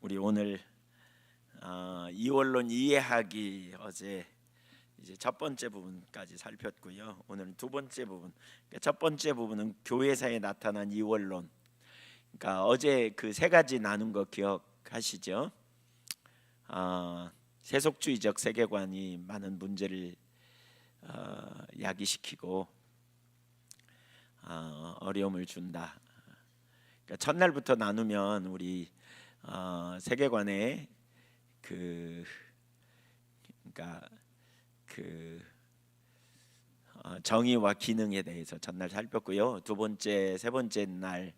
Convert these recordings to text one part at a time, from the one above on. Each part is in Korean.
우리 오늘 이원론 이해하기 어제 이제 첫 번째 부분까지 살폈고요. 오늘은 두 번째 부분. 그러니까 첫 번째 부분은 교회사에 나타난 이원론. 그러니까 어제 그 세 가지 나눈 거 기억하시죠? 세속주의적 세계관이 많은 문제를 야기시키고 어려움을 준다. 그러니까 첫날부터 나누면 우리 세계관의 그러니까 정의와 기능에 대해서 첫날 살폈고요. 두 번째, 세 번째 날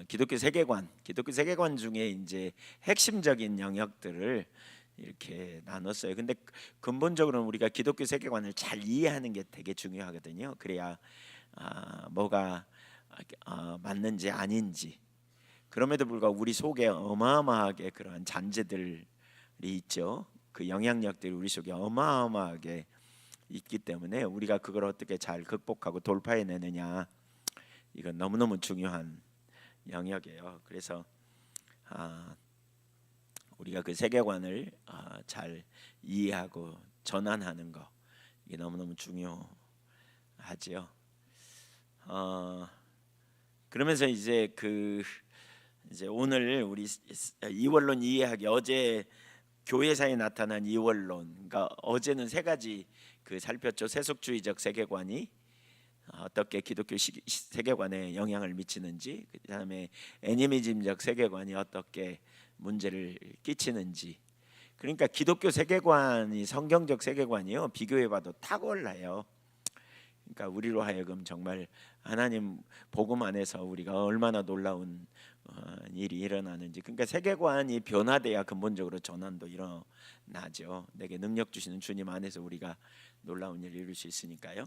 기독교 세계관 중에 이제 핵심적인 영역들을 이렇게 나눴어요. 근데 근본적으로는 우리가 기독교 세계관을 잘 이해하는 게 되게 중요하거든요. 그래야 뭐가 맞는지 아닌지. 그럼에도 불구하고 우리 속에 어마어마하게 그러한 잔재들이 있죠. 그 영향력들이 우리 속에 어마어마하게 있기 때문에 우리가 그걸 어떻게 잘 극복하고 돌파해내느냐, 이건 너무너무 중요한 영역이에요. 그래서 우리가 그 세계관을 잘 이해하고 전환하는 거, 이게 너무너무 중요하지요. 그러면서 이제 오늘 우리 이원론 이해하기, 어제 교회사에 나타난 이원론, 그러니까 어제는 세 가지 살폈죠. 세속주의적 세계관이 어떻게 기독교 세계관에 영향을 미치는지, 그다음에 애니미즘적 세계관이 어떻게 문제를 끼치는지. 그러니까 기독교 세계관이 성경적 세계관이요, 비교해봐도 탁월해요. 그러니까 우리로 하여금 정말 하나님 복음 안에서 우리가 얼마나 놀라운 일이 일어나는지. 그러니까 세계관이 변화돼야 근본적으로 전환도 일어나죠. 내게 능력 주시는 주님 안에서 우리가 놀라운 일을 이룰 수 있으니까요.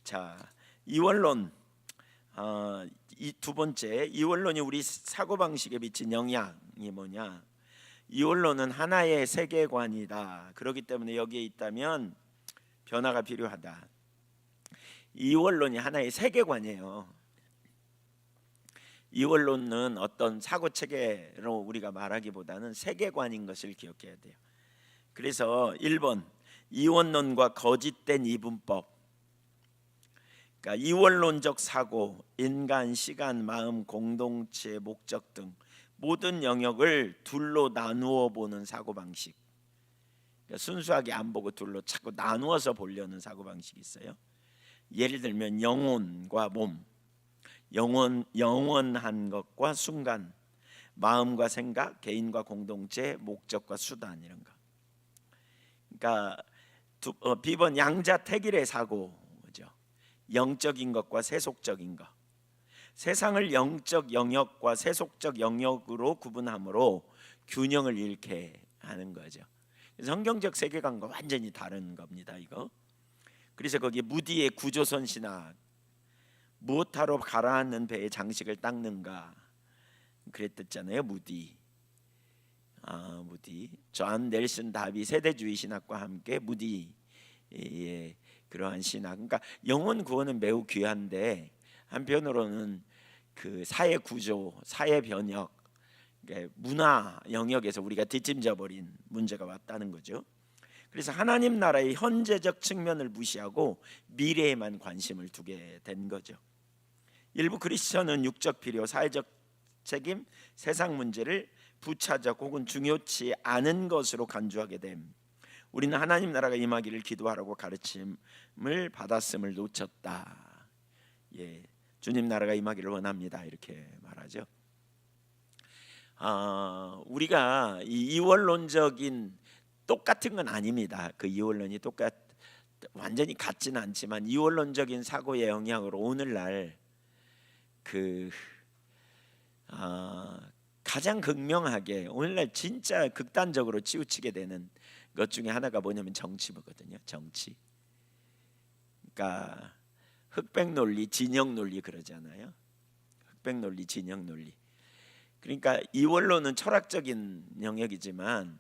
자, 이원론, 이 두 번째, 이원론이 우리 사고방식에 미친 영향이 뭐냐. 이원론은 하나의 세계관이다. 그렇기 때문에 여기에 있다면 변화가 필요하다. 이원론이 하나의 세계관이에요. 이원론은 어떤 사고체계로 우리가 말하기보다는 세계관인 것을 기억해야 돼요. 그래서 1번, 이원론과 거짓된 이분법. 그러니까 이원론적 사고, 인간, 시간, 마음, 공동체, 목적 등 모든 영역을 둘로 나누어 보는 사고방식. 그러니까 순수하게 안 보고 둘로 자꾸 나누어서 보려는 사고방식이 있어요. 예를 들면 영혼과 몸, 영원한 것과 순간, 마음과 생각, 개인과 공동체, 목적과 수단, 이런 거. 그러니까 B번 양자택일의 사고죠. 영적인 것과 세속적인 것. 세상을 영적 영역과 세속적 영역으로 구분함으로 균형을 잃게 하는 거죠. 성경적 세계관과 완전히 다른 겁니다, 이거. 그래서 거기 무디의 구조선 신학, 무엇하러 가라앉는 배에 장식을 닦는가 그랬댔잖아요. 무디. 존 넬슨 다비 세대주의 신학과 함께 무디의 그러한 신학. 그러니까 영혼 구원은 매우 귀한데 한편으로는 그 사회 구조, 사회 변혁, 그러니까 문화 영역에서 우리가 뒷짐져 버린 문제가 왔다는 거죠. 그래서 하나님 나라의 현재적 측면을 무시하고 미래에만 관심을 두게 된 거죠. 일부 크리스천은 육적 필요, 사회적 책임, 세상 문제를 부차적 혹은 중요치 않은 것으로 간주하게 됨. 우리는 하나님 나라가 임하기를 기도하라고 가르침을 받았음을 놓쳤다. 예, 주님 나라가 임하기를 원합니다, 이렇게 말하죠. 우리가 이 이원론적인 똑같은 건 아닙니다. 그 이원론이 완전히 같지는 않지만 이원론적인 사고의 영향으로 오늘날 가장 극명하게 오늘날 진짜 극단적으로 치우치게 되는 것 중에 하나가 뭐냐면 정치거든요. 정치. 그러니까 흑백 논리, 진영 논리 그러잖아요. 흑백 논리, 진영 논리. 그러니까 이원론은 철학적인 영역이지만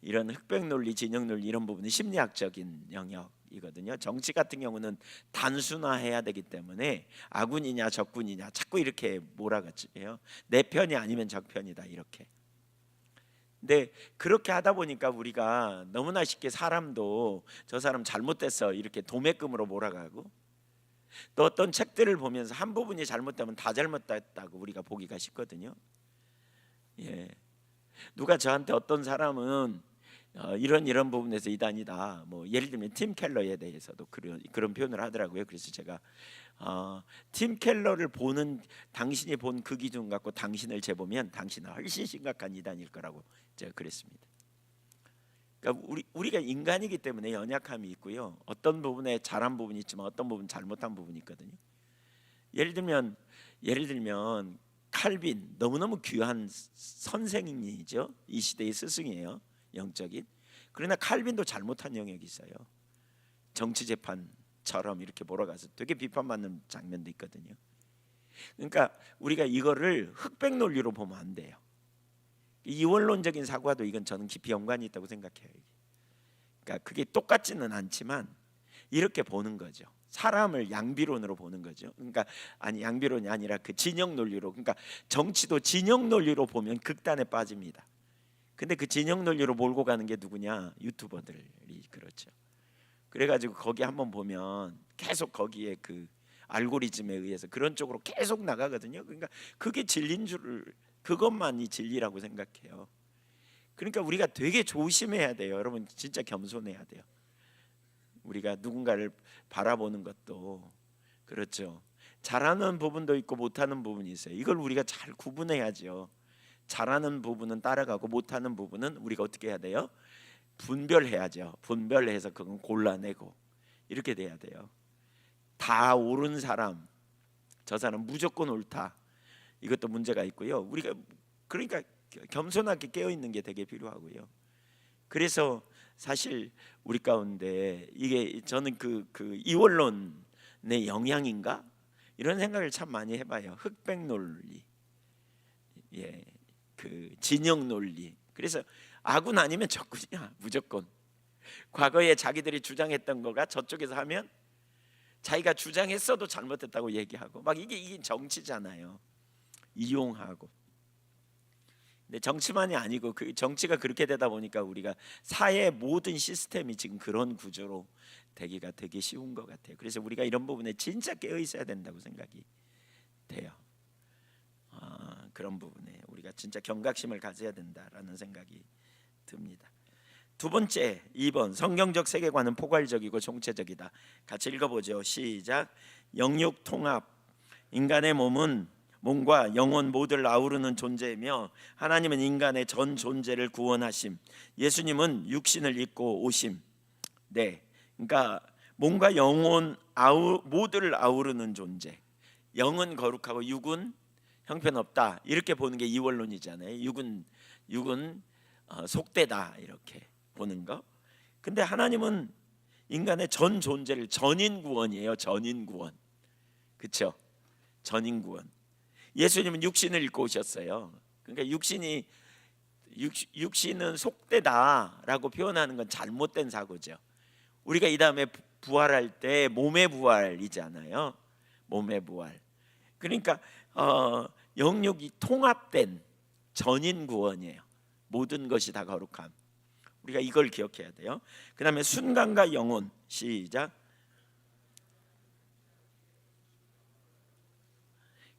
이런 흑백 논리, 진영 논리 이런 부분은 심리학적인 영역이거든요. 정치 같은 경우는 단순화해야 되기 때문에 아군이냐 적군이냐 자꾸 이렇게 몰아가지요. 내 편이 아니면 적 편이다, 이렇게. 근데 그렇게 하다 보니까 우리가 너무나 쉽게 사람도 저 사람 잘못됐어 이렇게 도매금으로 몰아가고, 또 어떤 책들을 보면서 한 부분이 잘못되면 다 잘못됐다고 우리가 보기가 쉽거든요. 예. 누가 저한테 어떤 사람은 이런 부분에서 이단이다, 뭐 예를 들면 팀 켈러에 대해서도 그런 표현을 하더라고요. 그래서 제가 팀 켈러를 보는, 당신이 본 그 기준 갖고 당신을 재보면 당신은 훨씬 심각한 이단일 거라고 제가 그랬습니다. 그러니까 우리가 인간이기 때문에 연약함이 있고요. 어떤 부분에 잘한 부분이 있지만 어떤 부분 잘못한 부분이 있거든요. 예를 들면 칼빈, 너무너무 귀한 선생이죠. 이 시대의 스승이에요, 영적인. 그러나 칼빈도 잘못한 영역이 있어요. 정치 재판처럼 이렇게 몰아가서 되게 비판받는 장면도 있거든요. 그러니까 우리가 이거를 흑백 논리로 보면 안 돼요. 이원론적인 사고와도 이건 저는 깊이 연관이 있다고 생각해요. 그러니까 그게 똑같지는 않지만 이렇게 보는 거죠. 사람을 양비론으로 보는 거죠. 그러니까 아니, 양비론이 아니라 그 진영 논리로. 그러니까 정치도 진영 논리로 보면 극단에 빠집니다. 근데 그 진영 논리로 몰고 가는 게 누구냐? 유튜버들이 그렇죠. 그래가지고 거기 한번 보면 계속 거기에 그 알고리즘에 의해서 그런 쪽으로 계속 나가거든요. 그러니까 그게 진리인 줄, 그것만이 진리라고 생각해요. 그러니까 우리가 되게 조심해야 돼요. 여러분 진짜 겸손해야 돼요. 우리가 누군가를 바라보는 것도 그렇죠. 잘하는 부분도 있고 못하는 부분이 있어요. 이걸 우리가 잘 구분해야죠. 잘하는 부분은 따라가고 못하는 부분은 우리가 어떻게 해야 돼요? 분별해야죠. 분별해서 그건 골라내고 이렇게 돼야 돼요. 다 옳은 사람, 저 사람 무조건 옳다, 이것도 문제가 있고요. 우리가 그러니까 겸손하게 깨어 있는 게 되게 필요하고요. 그래서 사실 우리 가운데 이게 저는 그 이원론의 영향인가 이런 생각을 참 많이 해봐요. 흑백 논리, 예, 그 진영 논리. 그래서 아군 아니면 적군이야, 무조건. 과거에 자기들이 주장했던 거가 저쪽에서 하면 자기가 주장했어도 잘못했다고 얘기하고 막 이게 정치잖아요. 이용하고. 근데 정치만이 아니고 그 정치가 그렇게 되다 보니까 우리가 사회 모든 시스템이 지금 그런 구조로 되기가 되게 쉬운 것 같아요. 그래서 우리가 이런 부분에 진짜 깨어 있어야 된다고 생각이 돼요. 그런 부분에 우리가 진짜 경각심을 가져야 된다라는 생각이 듭니다. 두 번째, 2번, 성경적 세계관은 포괄적이고 총체적이다. 같이 읽어보죠. 시작. 영육 통합. 인간의 몸과 영혼 모두를 아우르는 존재이며 하나님은 인간의 전 존재를 구원하심. 예수님은 육신을 입고 오심. 네, 그러니까 몸과 영혼 모두를 아우르는 존재. 영은 거룩하고 육은 형편없다, 이렇게 보는 게 이원론이잖아요. 육은 속되다, 이렇게 보는 거. 근데 하나님은 인간의 전 존재를, 전인구원이에요. 전인구원, 그렇죠? 전인구원. 예수님은 육신을 입고 오셨어요. 그러니까 육신은 속되다라고 표현하는 건 잘못된 사고죠. 우리가 이 다음에 부활할 때 몸의 부활이잖아요. 몸의 부활. 그러니까 영육이 통합된 전인 구원이에요. 모든 것이 다 거룩함. 우리가 이걸 기억해야 돼요. 그 다음에 순간과 영혼. 시작.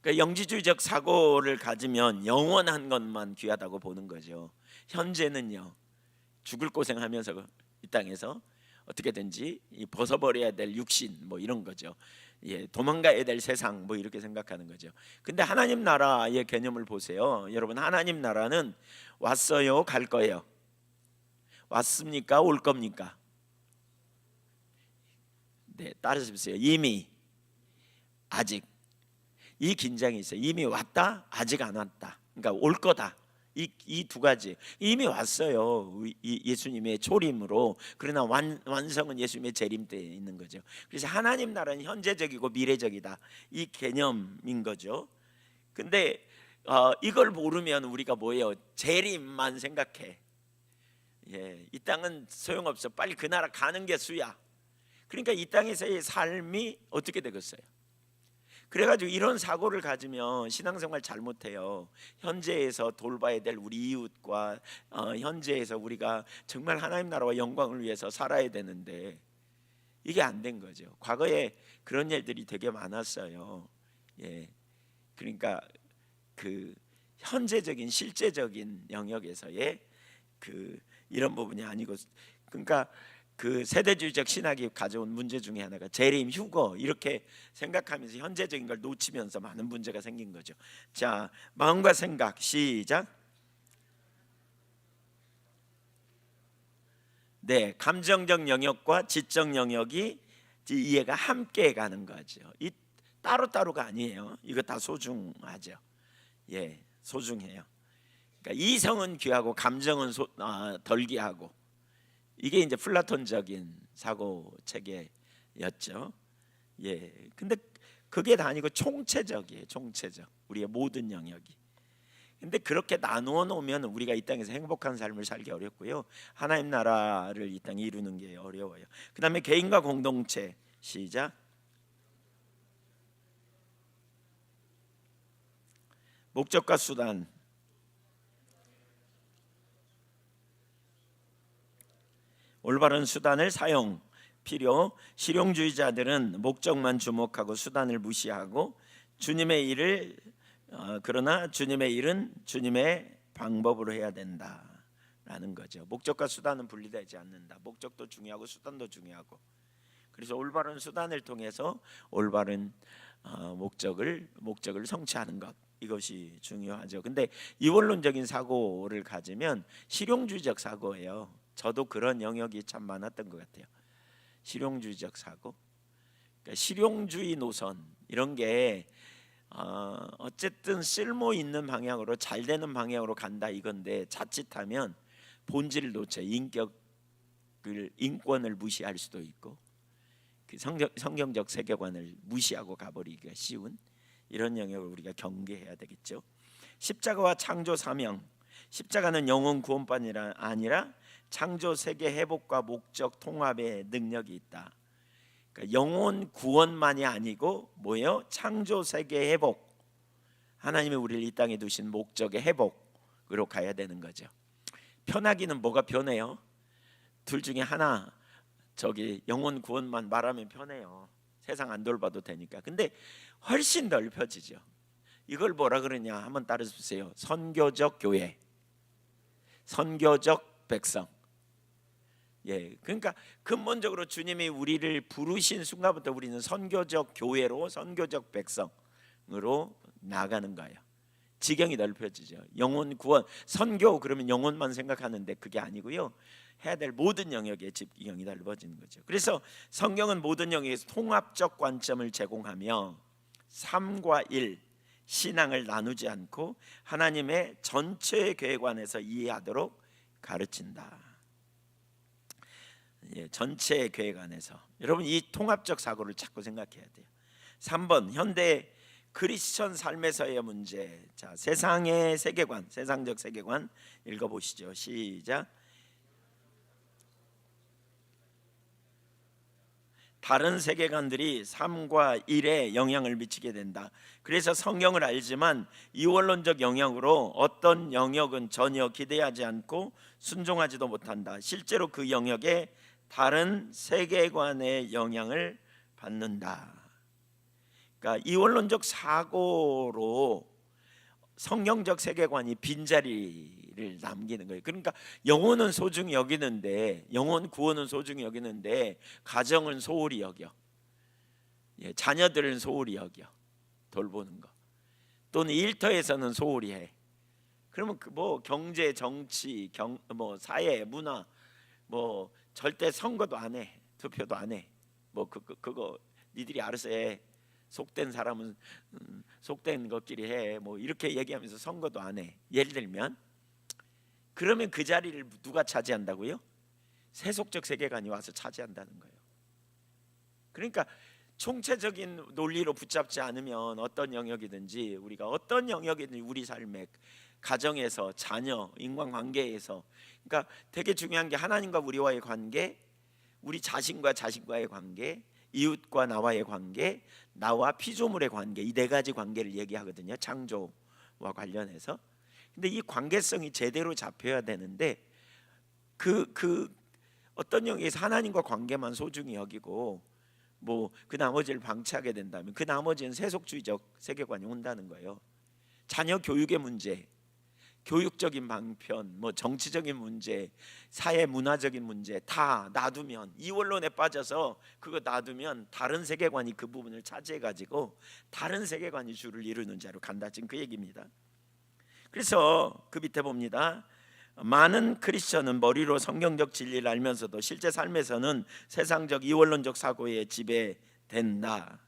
그러니까 영지주의적 사고를 가지면 영원한 것만 귀하다고 보는 거죠. 현재는요, 죽을 고생하면서 이 땅에서 어떻게든지 벗어버려야 될 육신, 뭐 이런 거죠. 예, 도망가야 될 세상, 뭐 이렇게 생각하는 거죠. 근데 하나님 나라의 개념을 보세요. 여러분, 하나님 나라는 왔어요, 갈 거예요? 왔습니까? 올 겁니까? 네, 따라서 이미, 아직. 이 긴장이 있어요. 이미 왔다, 아직 안 왔다. 그러니까 올 거다. 이 두 가지. 이미 왔어요. 예수님의 초림으로. 그러나 완성은 예수님의 재림 때에 있는 거죠. 그래서 하나님 나라는 현재적이고 미래적이다, 이 개념인 거죠. 근데 이걸 모르면 우리가 뭐예요? 재림만 생각해. 예, 이 땅은 소용없어. 빨리 그 나라 가는 게 수야. 그러니까 이 땅에서의 삶이 어떻게 되겠어요? 그래가지고 이런 사고를 가지면 신앙생활 잘못해요. 현재에서 돌봐야 될 우리 이웃과 현재에서 우리가 정말 하나님 나라와 영광을 위해서 살아야 되는데 이게 안 된 거죠. 과거에 그런 일들이 되게 많았어요. 예, 그러니까 그 현재적인 실제적인 영역에서의 그 이런 부분이 아니고, 그러니까 그 세대주의적 신학이 가져온 문제 중에 하나가 재림, 휴거 이렇게 생각하면서 현재적인 걸 놓치면서 많은 문제가 생긴 거죠. 자, 마음과 생각 시작. 네, 감정적 영역과 지적 영역이 이해가 함께 가는 거죠. 이 따로따로가 아니에요. 이거 다 소중하죠. 예, 소중해요. 그러니까 이성은 귀하고 감정은 덜 귀하고, 이게 이제 플라톤적인 사고 체계였죠. 예, 근데 그게 다 아니고 총체적이에요. 총체적, 우리의 모든 영역이. 근데 그렇게 나누어 놓으면 우리가 이 땅에서 행복한 삶을 살기 어렵고요, 하나님 나라를 이 땅에 이루는 게 어려워요. 그 다음에 개인과 공동체 시작. 목적과 수단. 올바른 수단을 사용, 필요. 실용주의자들은 목적만 주목하고 수단을 무시하고 주님의 일을 그러나 주님의 일은 주님의 방법으로 해야 된다라는 거죠. 목적과 수단은 분리되지 않는다. 목적도 중요하고 수단도 중요하고. 그래서 올바른 수단을 통해서 올바른 목적을 성취하는 것, 이것이 중요하죠. 근데 이원론적인 사고를 가지면 실용주의적 사고예요. 저도 그런 영역이 참 많았던 것 같아요. 실용주의적 사고, 그러니까 실용주의 노선 이런 게 어쨌든 쓸모 있는 방향으로 잘 되는 방향으로 간다 이건데, 자칫하면 본질을 놓쳐 인권을 무시할 수도 있고 그 성경적 세계관을 무시하고 가버리기가 쉬운 이런 영역을 우리가 경계해야 되겠죠. 십자가와 창조 사명. 십자가는 영혼 구원뿐이 아니라 창조 세계 회복과 목적 통합의 능력이 있다. 그러니까 영혼 구원만이 아니고 뭐예요? 창조 세계 회복, 하나님이 우리를 이 땅에 두신 목적의 회복으로 가야 되는 거죠. 편하기는 뭐가 편해요? 둘 중에 하나, 저기 영혼 구원만 말하면 편해요. 세상 안 돌봐도 되니까. 근데 훨씬 넓혀지죠. 이걸 뭐라 그러냐 한번 따라주세요. 선교적 교회, 선교적 백성. 예, 그러니까 근본적으로 주님이 우리를 부르신 순간부터 우리는 선교적 교회로, 선교적 백성으로 나가는 거예요. 지경이 넓혀지죠. 영혼 구원, 선교 그러면 영혼만 생각하는데 그게 아니고요, 해야 될 모든 영역에 지경이 넓어지는 거죠. 그래서 성경은 모든 영역에서 통합적 관점을 제공하며 3과 1 신앙을 나누지 않고 하나님의 전체 계획 안에서 이해하도록 가르친다. 예, 전체 계획 안에서. 여러분 이 통합적 사고를 자꾸 생각해야 돼요. 3번 현대 크리스천 삶에서의 문제. 자, 세상의 세계관, 세상적 세계관 읽어보시죠. 시작. 다른 세계관들이 3과 1에 영향을 미치게 된다. 그래서 성경을 알지만 이원론적 영역으로 어떤 영역은 전혀 기대하지 않고 순종하지도 못한다. 실제로 그 영역에 다른 세계관의 영향을 받는다. 그러니까 이원론적 사고로 성경적 세계관이 빈자리를 남기는 거예요. 그러니까 영혼은 소중히 여기는데, 영혼 구원은 소중히 여기는데 가정은 소홀히 여겨. 예, 자녀들은 소홀히 여겨. 돌보는 거. 또는 일터에서는 소홀히 해. 그러면 뭐 경제, 정치, 뭐 사회, 문화, 뭐 절대 선거도 안 해, 투표도 안 해. 뭐 그거 니들이 알아서 해. 속된 사람은 속된 것끼리 해. 뭐 이렇게 얘기하면서 선거도 안 해. 예를 들면, 그러면 그 자리를 누가 차지한다고요? 세속적 세계관이 와서 차지한다는 거예요. 그러니까 총체적인 논리로 붙잡지 않으면 어떤 영역이든지, 우리가 어떤 영역이든지 우리 삶의 가정에서, 자녀, 인간관계에서, 그러니까 되게 중요한 게 하나님과 우리와의 관계, 우리 자신과 자신과의 관계, 이웃과 나와의 관계, 나와 피조물의 관계, 이 네 가지 관계를 얘기하거든요. 창조와 관련해서. 근데 이 관계성이 제대로 잡혀야 되는데 그 어떤 영역에서 하나님과 관계만 소중히 여기고 뭐 그 나머지를 방치하게 된다면 그 나머지는 세속주의적 세계관이 온다는 거예요. 자녀 교육의 문제, 교육적인 방편, 뭐 정치적인 문제, 사회 문화적인 문제 다 놔두면, 이원론에 빠져서 그거 놔두면 다른 세계관이 그 부분을 차지해 가지고 다른 세계관이 주를 이루는 자로 간다. 지금 그 얘기입니다. 그래서 그 밑에 봅니다. 많은 크리스천은 머리로 성경적 진리를 알면서도 실제 삶에서는 세상적 이원론적 사고에 지배된다.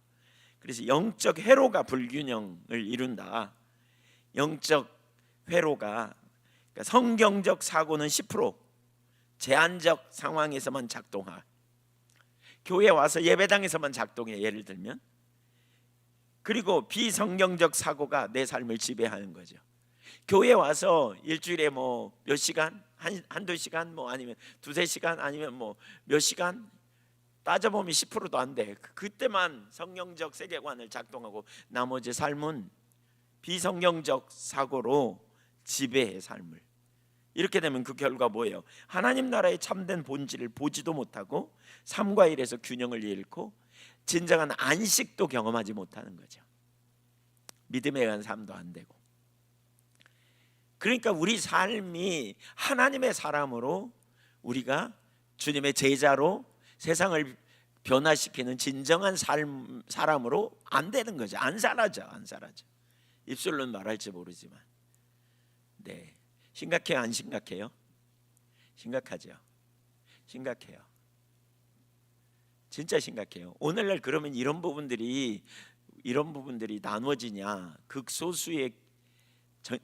그래서 영적 회로가 불균형을 이룬다. 영적 회로가, 그러니까 성경적 사고는 10%, 제한적 상황에서만 작동하. 교회 와서 예배당에서만 작동해, 예를 들면. 그리고 비성경적 사고가 내 삶을 지배하는 거죠. 교회 와서 일주일에 뭐 몇 시간, 한두 시간, 뭐 아니면 두세 시간, 아니면 뭐 몇 시간, 따져보면 10%도 안 돼. 그때만 성경적 세계관을 작동하고 나머지 삶은 비성경적 사고로 지배해 삶을. 이렇게 되면 그 결과 뭐예요? 하나님 나라의 참된 본질을 보지도 못하고 삶과 일에서 균형을 잃고 진정한 안식도 경험하지 못하는 거죠. 믿음에 의한 삶도 안 되고. 그러니까 우리 삶이 하나님의 사람으로, 우리가 주님의 제자로 세상을 변화시키는 진정한 사람으로 안 되는 거죠. 안 살아져. 입술로는 말할지 모르지만. 네, 심각해요, 안 심각해요? 심각하죠. 심각해요. 진짜 심각해요. 오늘날 그러면 이런 부분들이 나눠지냐? 극소수의,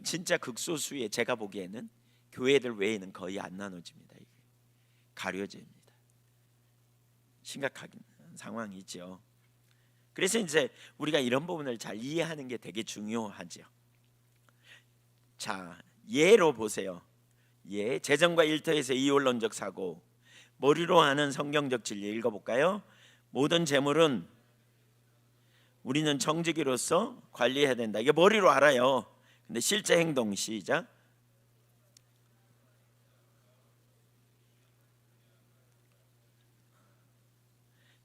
진짜 극소수의, 제가 보기에는 교회들 외에는 거의 안 나눠집니다. 이게 가려집니다. 심각한 상황이죠. 그래서 이제 우리가 이런 부분을 잘 이해하는 게 되게 중요하죠. 자, 예로 보세요. 예, 재정과 일터에서 이원론적 사고, 머리로 하는 성경적 진리 읽어볼까요? 모든 재물은 우리는 청지기로서 관리해야 된다. 이게 머리로 알아요. 근데 실제 행동, 시작.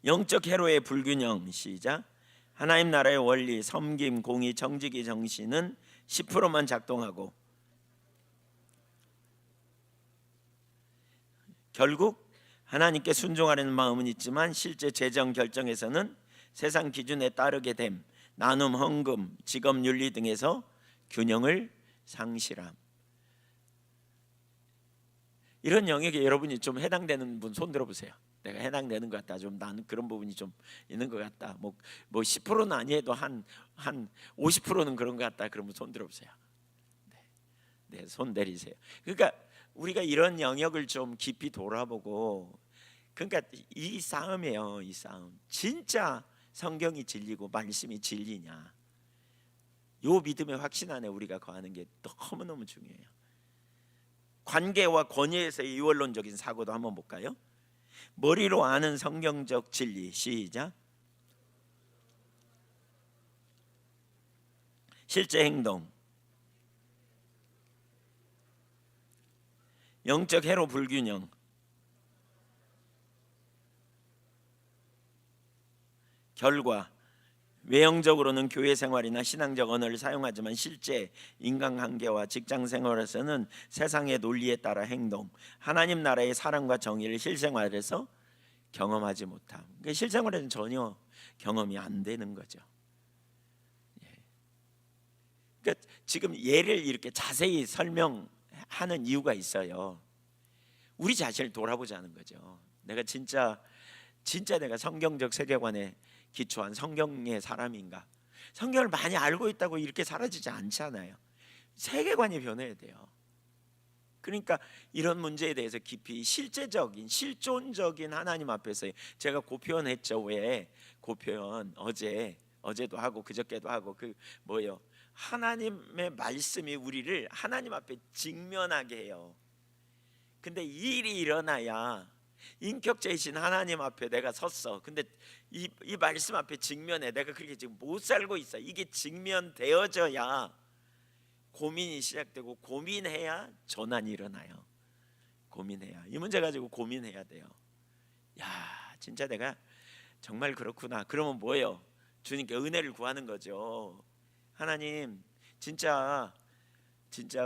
영적 회로의 불균형, 시작. 하나님 나라의 원리, 섬김, 공의, 청지기 정신은 10%만 작동하고 결국 하나님께 순종하려는 마음은 있지만 실제 재정 결정에서는 세상 기준에 따르게 됨, 나눔, 헌금, 직업 윤리 등에서 균형을 상실함. 이런 영역에 여러분이 좀 해당되는 분 손 들어보세요. 내가 해당되는 것 같다. 좀 나는 그런 부분이 좀 있는 것 같다. 뭐 10%는 아니어도 한 50%는 그런 것 같다. 그러면 손 들어보세요. 네, 손 내리세요. 그러니까 우리가 이런 영역을 좀 깊이 돌아보고, 그러니까 이 싸움이에요. 이 싸움. 진짜 성경이 진리고 말씀이 진리냐? 요 믿음의 확신 안에 우리가 거하는 게 너무너무 중요해요. 관계와 권위에서의 이원론적인 사고도 한번 볼까요? 머리로 아는 성경적 진리, 시작. 실제 행동, 영적 회로 불균형, 결과, 외형적으로는 교회 생활이나 신앙적 언어를 사용하지만 실제 인간관계와 직장 생활에서는 세상의 논리에 따라 행동, 하나님 나라의 사랑과 정의를 실생활에서 경험하지 못함. 그러니까 실생활에는 전혀 경험이 안 되는 거죠. 그러니까 지금 예를 이렇게 자세히 설명하는 이유가 있어요. 우리 자신을 돌아보자는 거죠. 내가 진짜 내가 성경적 세계관에 기초한 성경의 사람인가? 성경을 많이 알고 있다고 이렇게 사라지지 않잖아요. 세계관이 변해야 돼요. 그러니까 이런 문제에 대해서 깊이 실제적인, 실존적인 하나님 앞에서, 제가 고표현했죠. 왜 고표현 어제도 하고 그저께도 하고, 그 뭐예요? 하나님의 말씀이 우리를 하나님 앞에 직면하게 해요. 근데 이 일이 일어나야 인격자이신 하나님 앞에 내가 섰어. 근데 이 말씀 앞에 직면해. 내가 그렇게 지금 못 살고 있어. 이게 직면되어져야 고민이 시작되고, 고민해야 전환이 일어나요. 고민해야, 이 문제 가지고 고민해야 돼요. 야, 진짜 내가 정말 그렇구나. 그러면 뭐예요? 주님께 은혜를 구하는 거죠. 하나님, 진짜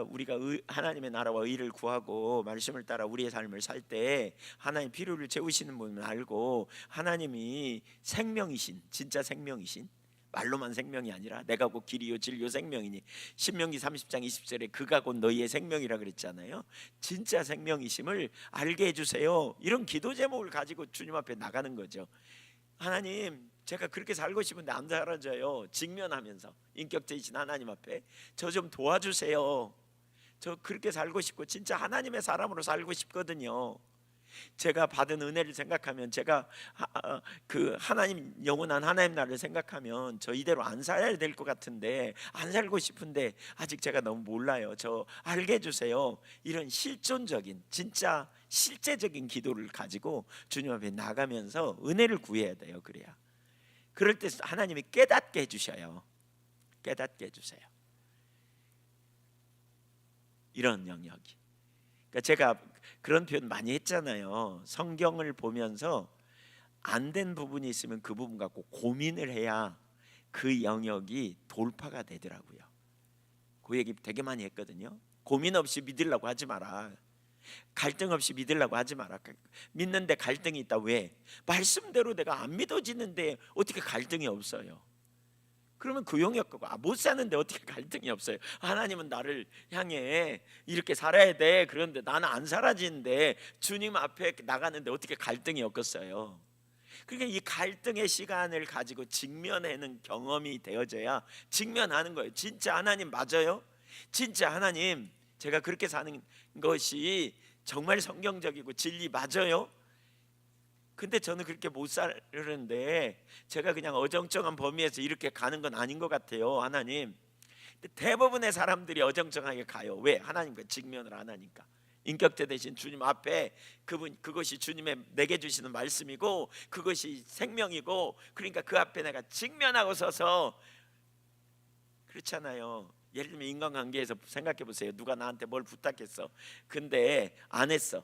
우리가 하나님의 나라와 의를 구하고 말씀을 따라 우리의 삶을 살 때 하나님 필요를 채우시는 분을 알고, 하나님이 생명이신, 진짜 생명이신, 말로만 생명이 아니라 내가 곧 길이요 진리요 생명이니, 신명기 30장 20절에 그가 곧 너희의 생명이라 그랬잖아요. 진짜 생명이심을 알게 해주세요. 이런 기도 제목을 가지고 주님 앞에 나가는 거죠. 하나님, 제가 그렇게 살고 싶은데 안 살아져요. 직면하면서 인격자이신 하나님 앞에 저 좀 도와주세요. 저 그렇게 살고 싶고 진짜 하나님의 사람으로 살고 싶거든요. 제가 받은 은혜를 생각하면, 제가 그 하나님, 영원한 하나님 나라를 생각하면 저 이대로 안 살아야 될 것 같은데, 안 살고 싶은데 아직 제가 너무 몰라요. 저 알게 해주세요. 이런 실존적인, 진짜 실제적인 기도를 가지고 주님 앞에 나가면서 은혜를 구해야 돼요. 그래야, 그럴 때 하나님이 깨닫게 해주셔요. 깨닫게 해주세요. 이런 영역이. 그러니까 제가 그런 표현 많이 했잖아요. 성경을 보면서 안 된 부분이 있으면 그 부분 갖고 고민을 해야 그 영역이 돌파가 되더라고요. 그 얘기 되게 많이 했거든요. 고민 없이 믿으려고 하지 마라. 갈등 없이 믿으려고 하지 마라. 믿는데 갈등이 있다. 왜? 말씀대로 내가 안 믿어지는데 어떻게 갈등이 없어요? 그러면 그 영역 갖고 못 사는데 어떻게 갈등이 없어요? 하나님은 나를 향해 이렇게 살아야 돼. 그런데 나는 안 사라지는데 주님 앞에 나가는데 어떻게 갈등이 없겠어요? 그러니까 이 갈등의 시간을 가지고 직면하는 경험이 되어져야 직면하는 거예요. 진짜 하나님 맞아요? 진짜 하나님, 제가 그렇게 사는 것이 정말 성경적이고 진리 맞아요? 근데 저는 그렇게 못 살는데 제가 그냥 어정쩡한 범위에서 이렇게 가는 건 아닌 것 같아요. 하나님, 대부분의 사람들이 어정쩡하게 가요. 왜? 하나님과 직면을 안 하니까. 인격자 되신 주님 앞에 그것이 주님의 내게 주시는 말씀이고 그것이 생명이고, 그러니까 그 앞에 내가 직면하고 서서, 그렇잖아요. 예를 들면 인간관계에서 생각해 보세요. 누가 나한테 뭘 부탁했어. 근데 안 했어.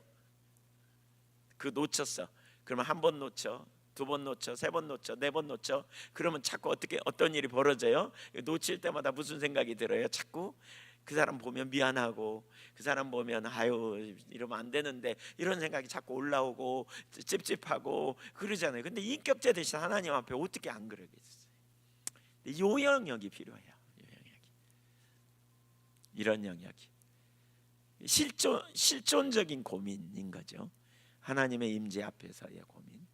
그 놓쳤어. 그러면 한 번 놓쳐, 두 번 놓쳐, 세 번 놓쳐, 네 번 놓쳐. 그러면 자꾸 어떤 일이 벌어져요? 놓칠 때마다 무슨 생각이 들어요? 자꾸 그 사람 보면 미안하고, 그 사람 보면 아유 이러면 안 되는데, 이런 생각이 자꾸 올라오고 찝찝하고 그러잖아요. 근데 인격자 되신 하나님 앞에 어떻게 안 그러겠어요? 이 영역이 필요해요. 이런 영역이 실존적인 고민인 거죠. 하나님의 임재 앞에서의 고민.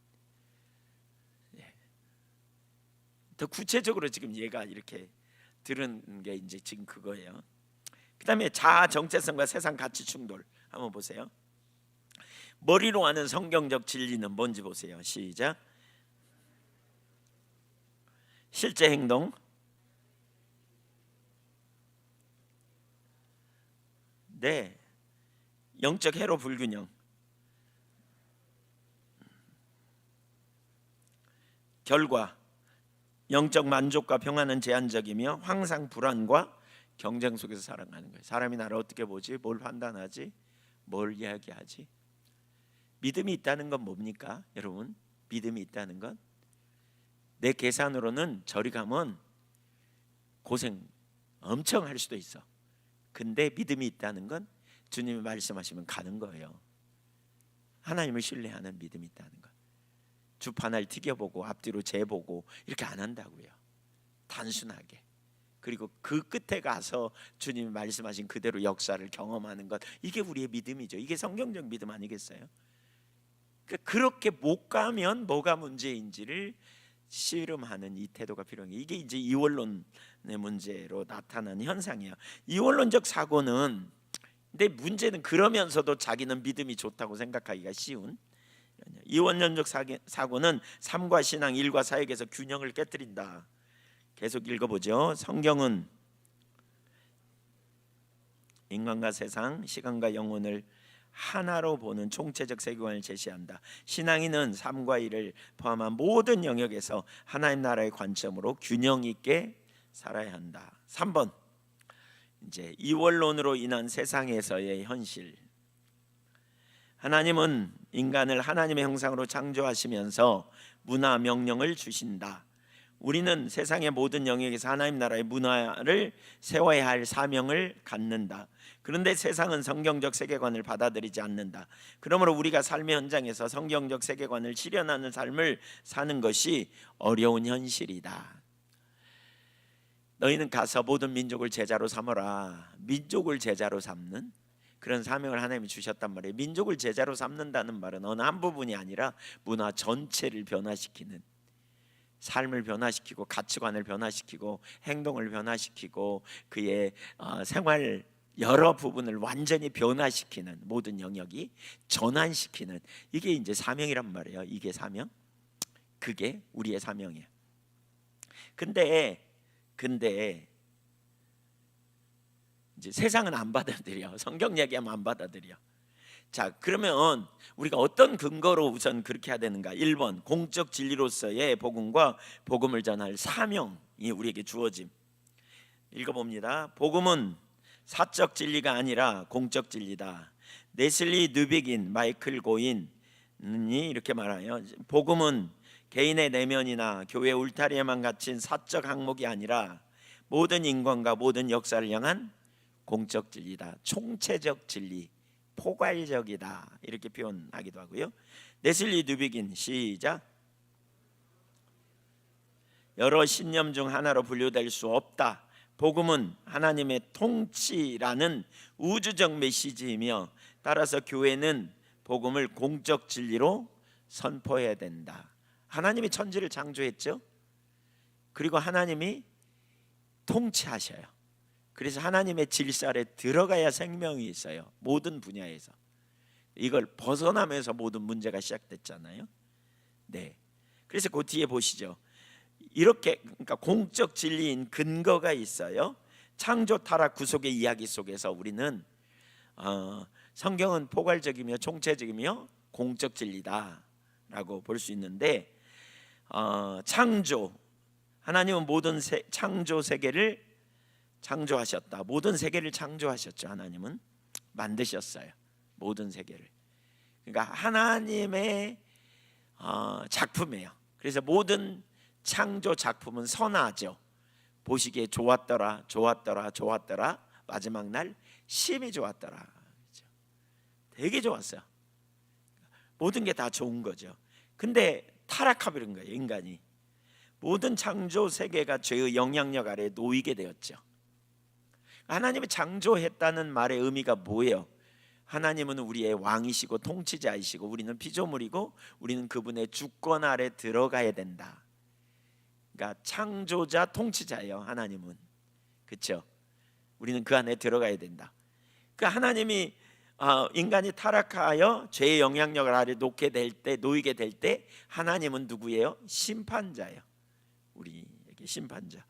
더 구체적으로 지금 얘가 이렇게 들은 게 이제 지금 그거예요. 그 다음에 자아 정체성과 세상 가치 충돌 한번 보세요. 머리로 아는 성경적 진리는 뭔지 보세요. 시작. 실제 행동, 네, 영적 해로 불균형, 결과, 영적 만족과 평안은 제한적이며 항상 불안과 경쟁 속에서 살아가는 거예요. 사람이 나를 어떻게 보지? 뭘 판단하지? 뭘 이야기하지? 믿음이 있다는 건 뭡니까? 여러분, 믿음이 있다는 건 내 계산으로는 저리 가면 고생 엄청 할 수도 있어. 근데 믿음이 있다는 건 주님이 말씀하시면 가는 거예요. 하나님을 신뢰하는 믿음이 있다는 것. 주판을 튀겨보고 앞뒤로 재보고 이렇게 안 한다고요. 단순하게. 그리고 그 끝에 가서 주님이 말씀하신 그대로 역사를 경험하는 것, 이게 우리의 믿음이죠. 이게 성경적 믿음 아니겠어요? 그렇게 못 가면 뭐가 문제인지를 씨름하는 이 태도가 필요한 게, 이게 이제 이원론의 문제로 나타나는 현상이에요. 이원론적 사고는, 근데 문제는 그러면서도 자기는 믿음이 좋다고 생각하기가 쉬운, 이원론적 사고는 삶과 신앙, 일과 사역에서 균형을 깨뜨린다. 계속 읽어보죠. 성경은 인간과 세상, 시간과 영혼을 하나로 보는 총체적 세계관을 제시한다. 신앙인은 삶과 일을 포함한 모든 영역에서 하나님 나라의 관점으로 균형 있게 살아야 한다. 3번, 이제 이원론으로 인한 세상에서의 현실. 하나님은 인간을 하나님의 형상으로 창조하시면서 문화 명령을 주신다. 우리는 세상의 모든 영역에서 하나님 나라의 문화를 세워야 할 사명을 갖는다. 그런데 세상은 성경적 세계관을 받아들이지 않는다. 그러므로 우리가 삶의 현장에서 성경적 세계관을 실현하는 삶을 사는 것이 어려운 현실이다. 너희는 가서 모든 민족을 제자로 삼어라. 민족을 제자로 삼는 그런 사명을 하나님이 주셨단 말이에요. 민족을 제자로 삼는다는 말은 어느 한 부분이 아니라 문화 전체를 변화시키는, 삶을 변화시키고 가치관을 변화시키고 행동을 변화시키고 그의 생활 여러 부분을 완전히 변화시키는, 모든 영역이 전환시키는, 이게 이제 사명이란 말이에요. 이게 사명, 그게 우리의 사명이에요. 근데 이제 세상은 안 받아들여. 성경 얘기하면 안 받아들여. 자, 그러면 우리가 어떤 근거로 우선 그렇게 해야 되는가? 1번, 공적 진리로서의 복음과 복음을 전할 사명이 우리에게 주어짐. 읽어봅니다. 복음은 사적 진리가 아니라 공적 진리다. 네슬리 뉴비긴, 마이클 고인이 이렇게 말해요. 복음은 개인의 내면이나 교회 울타리에만 갇힌 사적 항목이 아니라 모든 인권과 모든 역사를 향한 공적 진리다. 총체적 진리, 포괄적이다, 이렇게 표현하기도 하고요. 네슬리 뉴비긴, 시작. 여러 신념 중 하나로 분류될 수 없다. 복음은 하나님의 통치라는 우주적 메시지이며 따라서 교회는 복음을 공적 진리로 선포해야 된다. 하나님이 천지를 창조했죠. 그리고 하나님이 통치하셔요. 그래서 하나님의 질서 아래 들어가야 생명이 있어요. 모든 분야에서. 이걸 벗어나면서 모든 문제가 시작됐잖아요. 네. 그래서 그 뒤에 보시죠. 이렇게, 그러니까 공적 진리인 근거가 있어요. 창조, 타락, 구속의 이야기 속에서 우리는 성경은 포괄적이며 총체적이며 공적 진리다라고 볼 수 있는데, 창조, 하나님은 모든 창조 세계를 창조하셨다. 모든 세계를 창조하셨죠. 하나님은 만드셨어요. 모든 세계를. 그러니까 하나님의 작품이에요. 그래서 모든 창조 작품은 선하죠. 보시기에 좋았더라, 좋았더라, 좋았더라. 마지막 날 심히 좋았더라. 그렇죠? 되게 좋았어요. 모든 게 다 좋은 거죠. 근데 타락해버린 거예요. 인간이. 모든 창조 세계가 죄의 영향력 아래 놓이게 되었죠. 하나님이 창조했다는 말의 의미가 뭐예요? 하나님은 우리의 왕이시고 통치자이시고 우리는 피조물이고 우리는 그분의 주권 아래 들어가야 된다. 그러니까 창조자, 통치자예요. 하나님은. 그렇죠? 우리는 그 안에 들어가야 된다. 그러니까 하나님이 인간이 타락하여 죄의 영향력을 아래 놓이게 될 때 하나님은 누구예요? 심판자예요. 우리에게 심판자.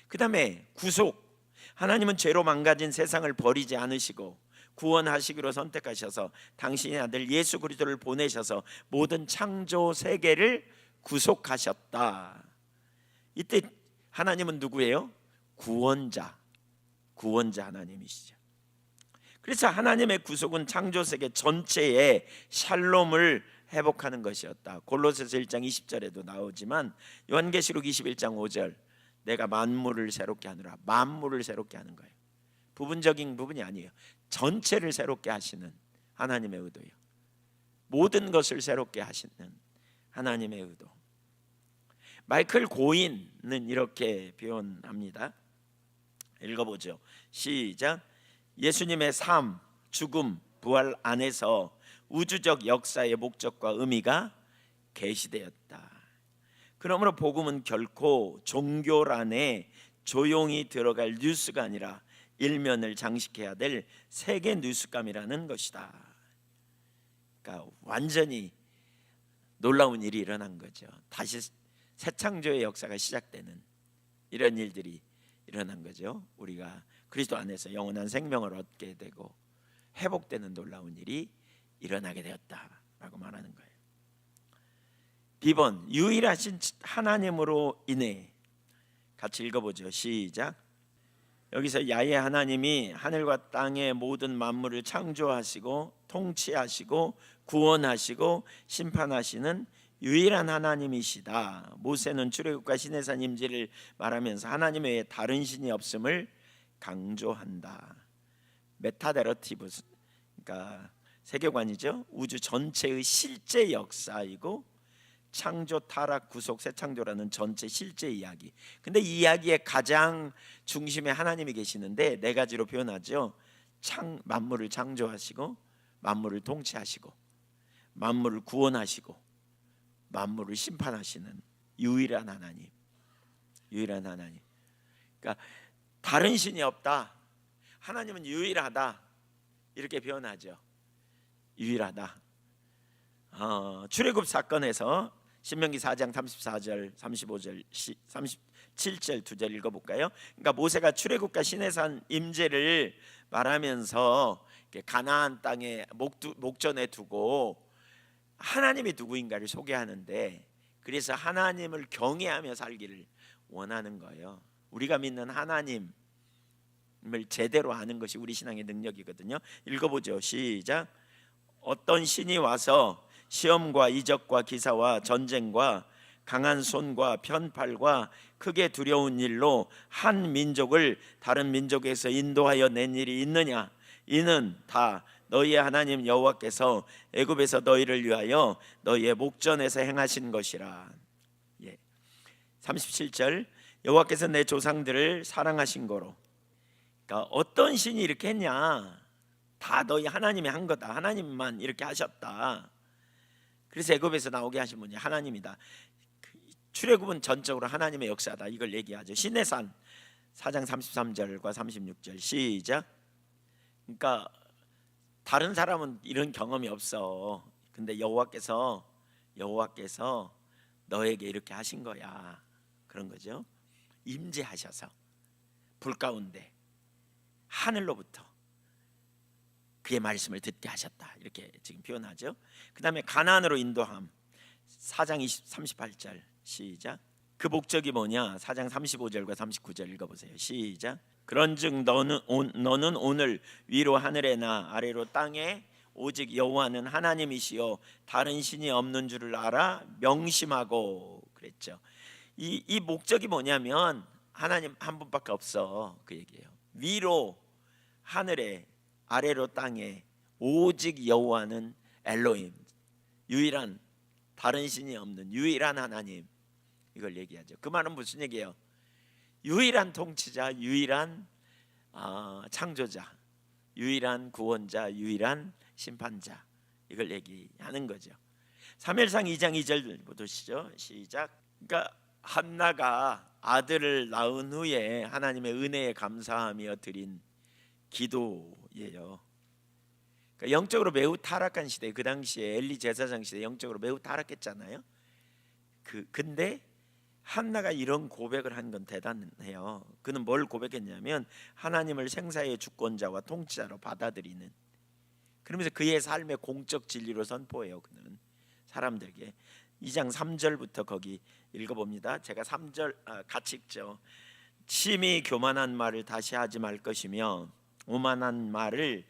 그 다음에 구속. 하나님은 죄로 망가진 세상을 버리지 않으시고 구원하시기로 선택하셔서 당신의 아들 예수 그리스도를 보내셔서 모든 창조 세계를 구속하셨다. 이때 하나님은 누구예요? 구원자 하나님이시죠. 그래서 하나님의 구속은 창조 세계 전체에 샬롬을 회복하는 것이었다. 골로새서 1장 20절에도 나오지만 요한계시록 21장 5절, 내가 만물을 새롭게 하느라. 만물을 새롭게 하는 거예요. 부분적인 부분이 아니에요. 전체를 새롭게 하시는 하나님의 의도예요. 모든 것을 새롭게 하시는 하나님의 의도. 마이클 고인은 이렇게 표현합니다. 읽어보죠. 시작. 예수님의 삶, 죽음, 부활 안에서 우주적 역사의 목적과 의미가 계시되었다. 그러므로 복음은 결코 종교란에 조용히 들어갈 뉴스가 아니라 일면을 장식해야 될 세계 뉴스감이라는 것이다. 그러니까 완전히 놀라운 일이 일어난 거죠. 다시 새 창조의 역사가 시작되는 이런 일들이 일어난 거죠. 우리가 그리스도 안에서 영원한 생명을 얻게 되고 회복되는 놀라운 일이 일어나게 되었다라고 말하는 거예요. B번, 유일하신 하나님으로 인해. 같이 읽어보죠. 시작. 여기서 야훼 하나님이 하늘과 땅의 모든 만물을 창조하시고 통치하시고 구원하시고 심판하시는 유일한 하나님이시다. 모세는 출애굽과 시내산 임재를 말하면서 하나님 외에 다른 신이 없음을 강조한다. 메타내러티브, 그러니까 세계관이죠. 우주 전체의 실제 역사이고 창조, 타락, 구속, 새 창조라는 전체 실제 이야기. 근데 이 이야기의 가장 중심에 하나님이 계시는데 네 가지로 표현하죠. 만물을 창조하시고 만물을 통치하시고 만물을 구원하시고 만물을 심판하시는 유일한 하나님. 유일한 하나님. 그러니까 다른 신이 없다. 하나님은 유일하다. 이렇게 표현하죠. 유일하다. 출애굽 사건에서 신명기 4장 34절, 35절, 37절 두 절 읽어볼까요? 그러니까 모세가 출애굽과 시내산 임재를 말하면서 가나안 땅에 목전에 두고 하나님이 누구인가를 소개하는데, 그래서 하나님을 경외하며 살기를 원하는 거예요. 우리가 믿는 하나님을 제대로 아는 것이 우리 신앙의 능력이거든요. 읽어보죠. 시작. 어떤 신이 와서 시험과 이적과 기사와 전쟁과 강한 손과 편팔과 크게 두려운 일로 한 민족을 다른 민족에서 인도하여 낸 일이 있느냐? 이는 다 너희의 하나님 여호와께서 애굽에서 너희를 위하여 너희의 목전에서 행하신 것이라. 37절. 여호와께서 내 조상들을 사랑하신 거로. 그러니까 어떤 신이 이렇게 했냐? 다 너희 하나님이 한 거다. 하나님만 이렇게 하셨다. 그래서 애굽에서 나오게 하신 분이 하나님이다. 출애굽은 전적으로 하나님의 역사다. 이걸 얘기하죠. 시내산 4장 33절과 36절 시작. 그러니까 다른 사람은 이런 경험이 없어. 근데 여호와께서 너에게 이렇게 하신 거야. 그런 거죠. 임재하셔서 불 가운데 하늘로부터 그의 말씀을 듣게 하셨다. 이렇게 지금 표현하죠. 그 다음에 가나안으로 인도함 4장 38절 시작. 그 목적이 뭐냐? 4장 35절과 39절 읽어보세요. 시작. 그런즉 너는 오늘 위로 하늘에나 아래로 땅에 오직 여호와는 하나님이시요 다른 신이 없는 줄을 알아 명심하고. 그랬죠. 이 목적이 뭐냐면 하나님 한 분밖에 없어. 그 얘기예요. 위로 하늘에 아래로 땅에 오직 여호와는 엘로힘, 유일한 다른 신이 없는 유일한 하나님. 이걸 얘기하죠. 그 말은 무슨 얘기예요? 유일한 통치자, 유일한 창조자, 유일한 구원자, 유일한 심판자. 이걸 얘기하는 거죠. 사무엘상 2장 2절 보시죠. 시작. 그러니까 한나가 아들을 낳은 후에 하나님의 은혜에 감사하며 드린 기도예요. 그러니까 영적으로 매우 타락한 시대, 그 당시에 엘리 제사장 시대 영적으로 매우 타락했잖아요. 근데 한나가 이런 고백을 한 건 대단해요. 그는 뭘 고백했냐면 하나님을 생사의 주권자와 통치자로 받아들이는, 그러면서 그의 삶의 공적 진리로 선포해요. 그는 사람들에게. 2장 3절부터 거기 읽어봅니다. 제가 3절 같이 읽죠. 심히 교만한 말을 다시 하지 말 것이며 오만한 말을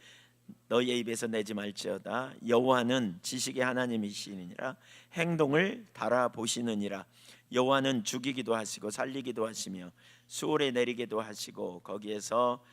너희의 입에서 내지 말지어다. 여호와는 지식의 하나님이시니라. 행동을 달아보시느니라. 여호와는 죽이기도 하시고 살리기도 하시며 수월에 내리기도 하시고 거기에서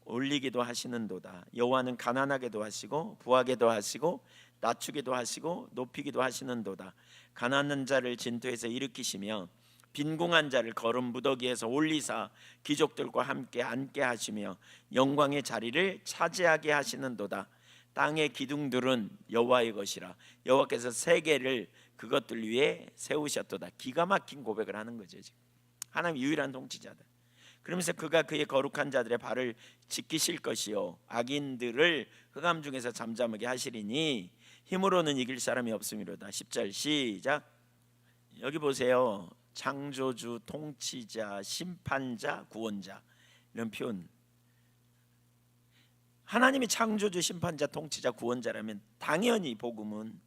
올리기도 하시는도다. 여호와는 가난하게도 하시고 부하게도 하시고 낮추기도 하시고 높이기도 하시는도다. 가난한 자를 진토에서 일으키시며 빈궁한 자를 거름 무더기에서 올리사 귀족들과 함께 앉게 하시며 영광의 자리를 차지하게 하시는도다. 땅의 기둥들은 여호와의 것이라. 여호와께서 세계를 그것들 위에 세우셨도다. 기가 막힌 고백을 하는 거죠. 지금 하나님 유일한 통치자다. 그러면서 그가 그의 거룩한 자들의 발을 지키실 것이요 악인들을 흑암 중에서 잠잠하게 하시리니 힘으로는 이길 사람이 없음이로다. 10절 시작. 여기 보세요. 창조주, 통치자, 심판자, 구원자, 이런 표현. 하나님이 창조주, 심판자, 통치자, 구원자라면 당연히 복음은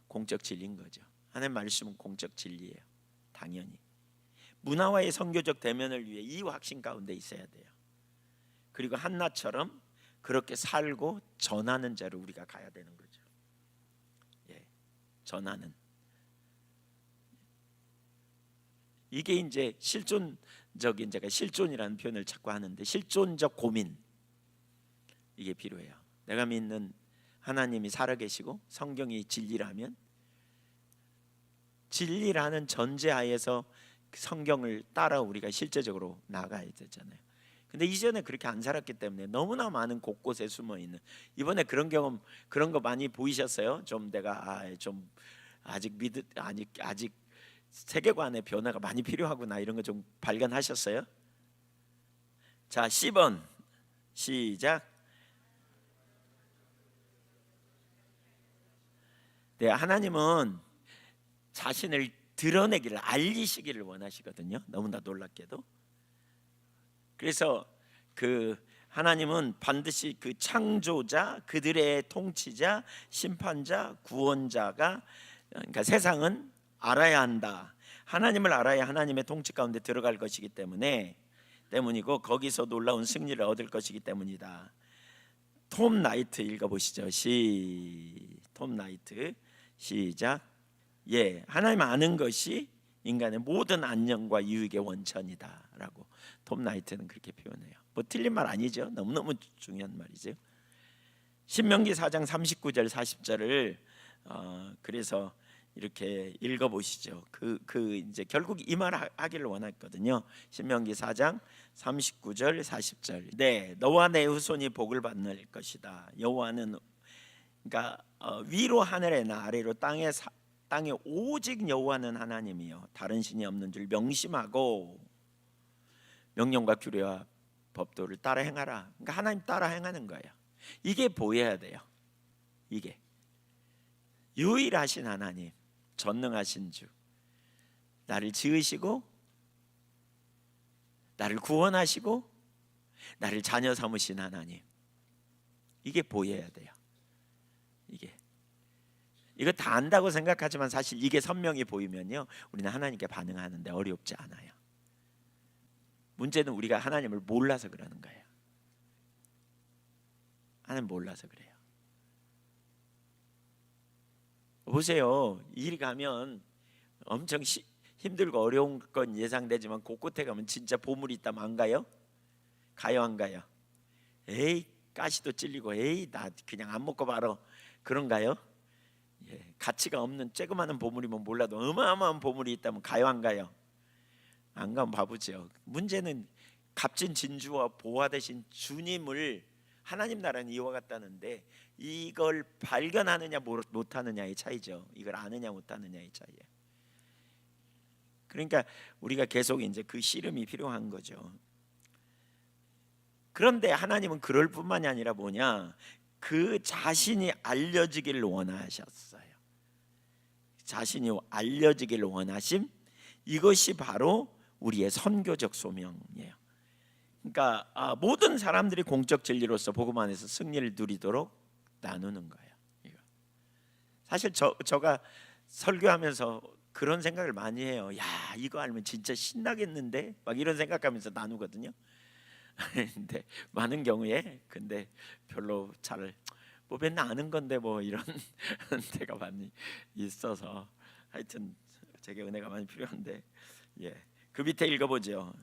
공적 진리인 거죠. 하나님 말씀은 공적 진리예요. 당연히 문화와의 선교적 대면을 위해 이 확신 가운데 있어야 돼요. 그리고 한나처럼 그렇게 살고 전하는 자로 우리가 가야 되는 거죠. 예, 전하는. 이게 이제 실존적인, 제가 실존이라는 표현을 자꾸 하는데 실존적 고민, 이게 필요해요. 내가 믿는 하나님이 살아계시고 성경이 진리라면 진리라는 전제하에서 성경을 따라 우리가 실제적으로 나가야 되잖아요. 근데 이전에 그렇게 안 살았기 때문에 너무나 많은 곳곳에 숨어 있는, 이번에 그런 경험, 그런 거 많이 보이셨어요? 좀 내가 좀 아직 세계관의 변화가 많이 필요하구나, 이런 거 좀 발견하셨어요? 자, 10번 시작. 네, 하나님은 자신을 드러내기를, 알리시기를 원하시거든요. 너무나 놀랍게도. 그래서 그 하나님은 반드시 그 창조자, 그들의 통치자, 심판자, 구원자가, 그러니까 세상은 알아야 한다. 하나님을 알아야 하나님의 통치 가운데 들어갈 것이기 때문이고 거기서 놀라운 승리를 얻을 것이기 때문이다. 톰 나이트 읽어보시죠. 톰 나이트 시작. 예, 하나님 아는 것이 인간의 모든 안녕과 유익의 원천이다라고 톰 나이트는 그렇게 표현해요. 뭐 틀린 말 아니죠. 너무너무 중요한 말이죠. 신명기 4장 39절 40절을 그래서 이렇게 읽어보시죠. 이제 결국 이 말 하기를 원했거든요. 신명기 4장 39절 40절. 네, 너와 내 후손이 복을 받을 것이다. 여호와는, 그러니까 위로 하늘에나 아래로 땅에 오직 여호와는 하나님이요 다른 신이 없는 줄 명심하고 명령과 규례와 법도를 따라 행하라. 그러니까 하나님 따라 행하는 거예요. 이게 보여야 돼요. 이게 유일하신 하나님, 전능하신 주, 나를 지으시고 나를 구원하시고 나를 자녀 삼으신 하나님, 이게 보여야 돼요. 이거 다 안다고 생각하지만 사실 이게 선명히 보이면요, 우리는 하나님께 반응하는데 어렵지 않아요. 문제는 우리가 하나님을 몰라서 그러는 거예요. 하나님 몰라서 그래요. 보세요. 일이 가면 엄청 힘들고 어려운 건 예상되지만 곳곳에 가면 진짜 보물이 있다면 안 가요? 가요, 안 가요? 에이, 가시도 찔리고 에이, 나 그냥 안 먹고 말어, 그런가요? 예, 가치가 없는 쬐그마한 보물이면 몰라도 어마어마한 보물이 있다면 가요, 안 가요? 안 가면 바보죠. 문제는 값진 진주와 보화 되신 주님을 하나님 나라는 이와 같다는데 이걸 발견하느냐 못하느냐의 차이죠. 이걸 아느냐 못하느냐의 차이예요. 그러니까 우리가 계속 이제 그 씨름이 필요한 거죠. 그런데 하나님은 그럴 뿐만이 아니라 뭐냐, 그 자신이 알려지기를 원하셨어요. 자신이 알려지기를 원하심, 이것이 바로 우리의 선교적 소명이에요. 그러니까 모든 사람들이 공적 진리로서 복음 안에서 승리를 누리도록 나누는 거예요. 사실 저가 설교하면서 그런 생각을 많이 해요. 야, 이거 알면 진짜 신나겠는데, 막 이런 생각하면서 나누거든요. 근데 많은 경우에 근데 별로 잘 뭐 맨날 아는 건데 뭐 이런 때가 많이 있어서 하여튼 제게 은혜가 많이 필요한데, 예, 그 밑에 읽어보죠.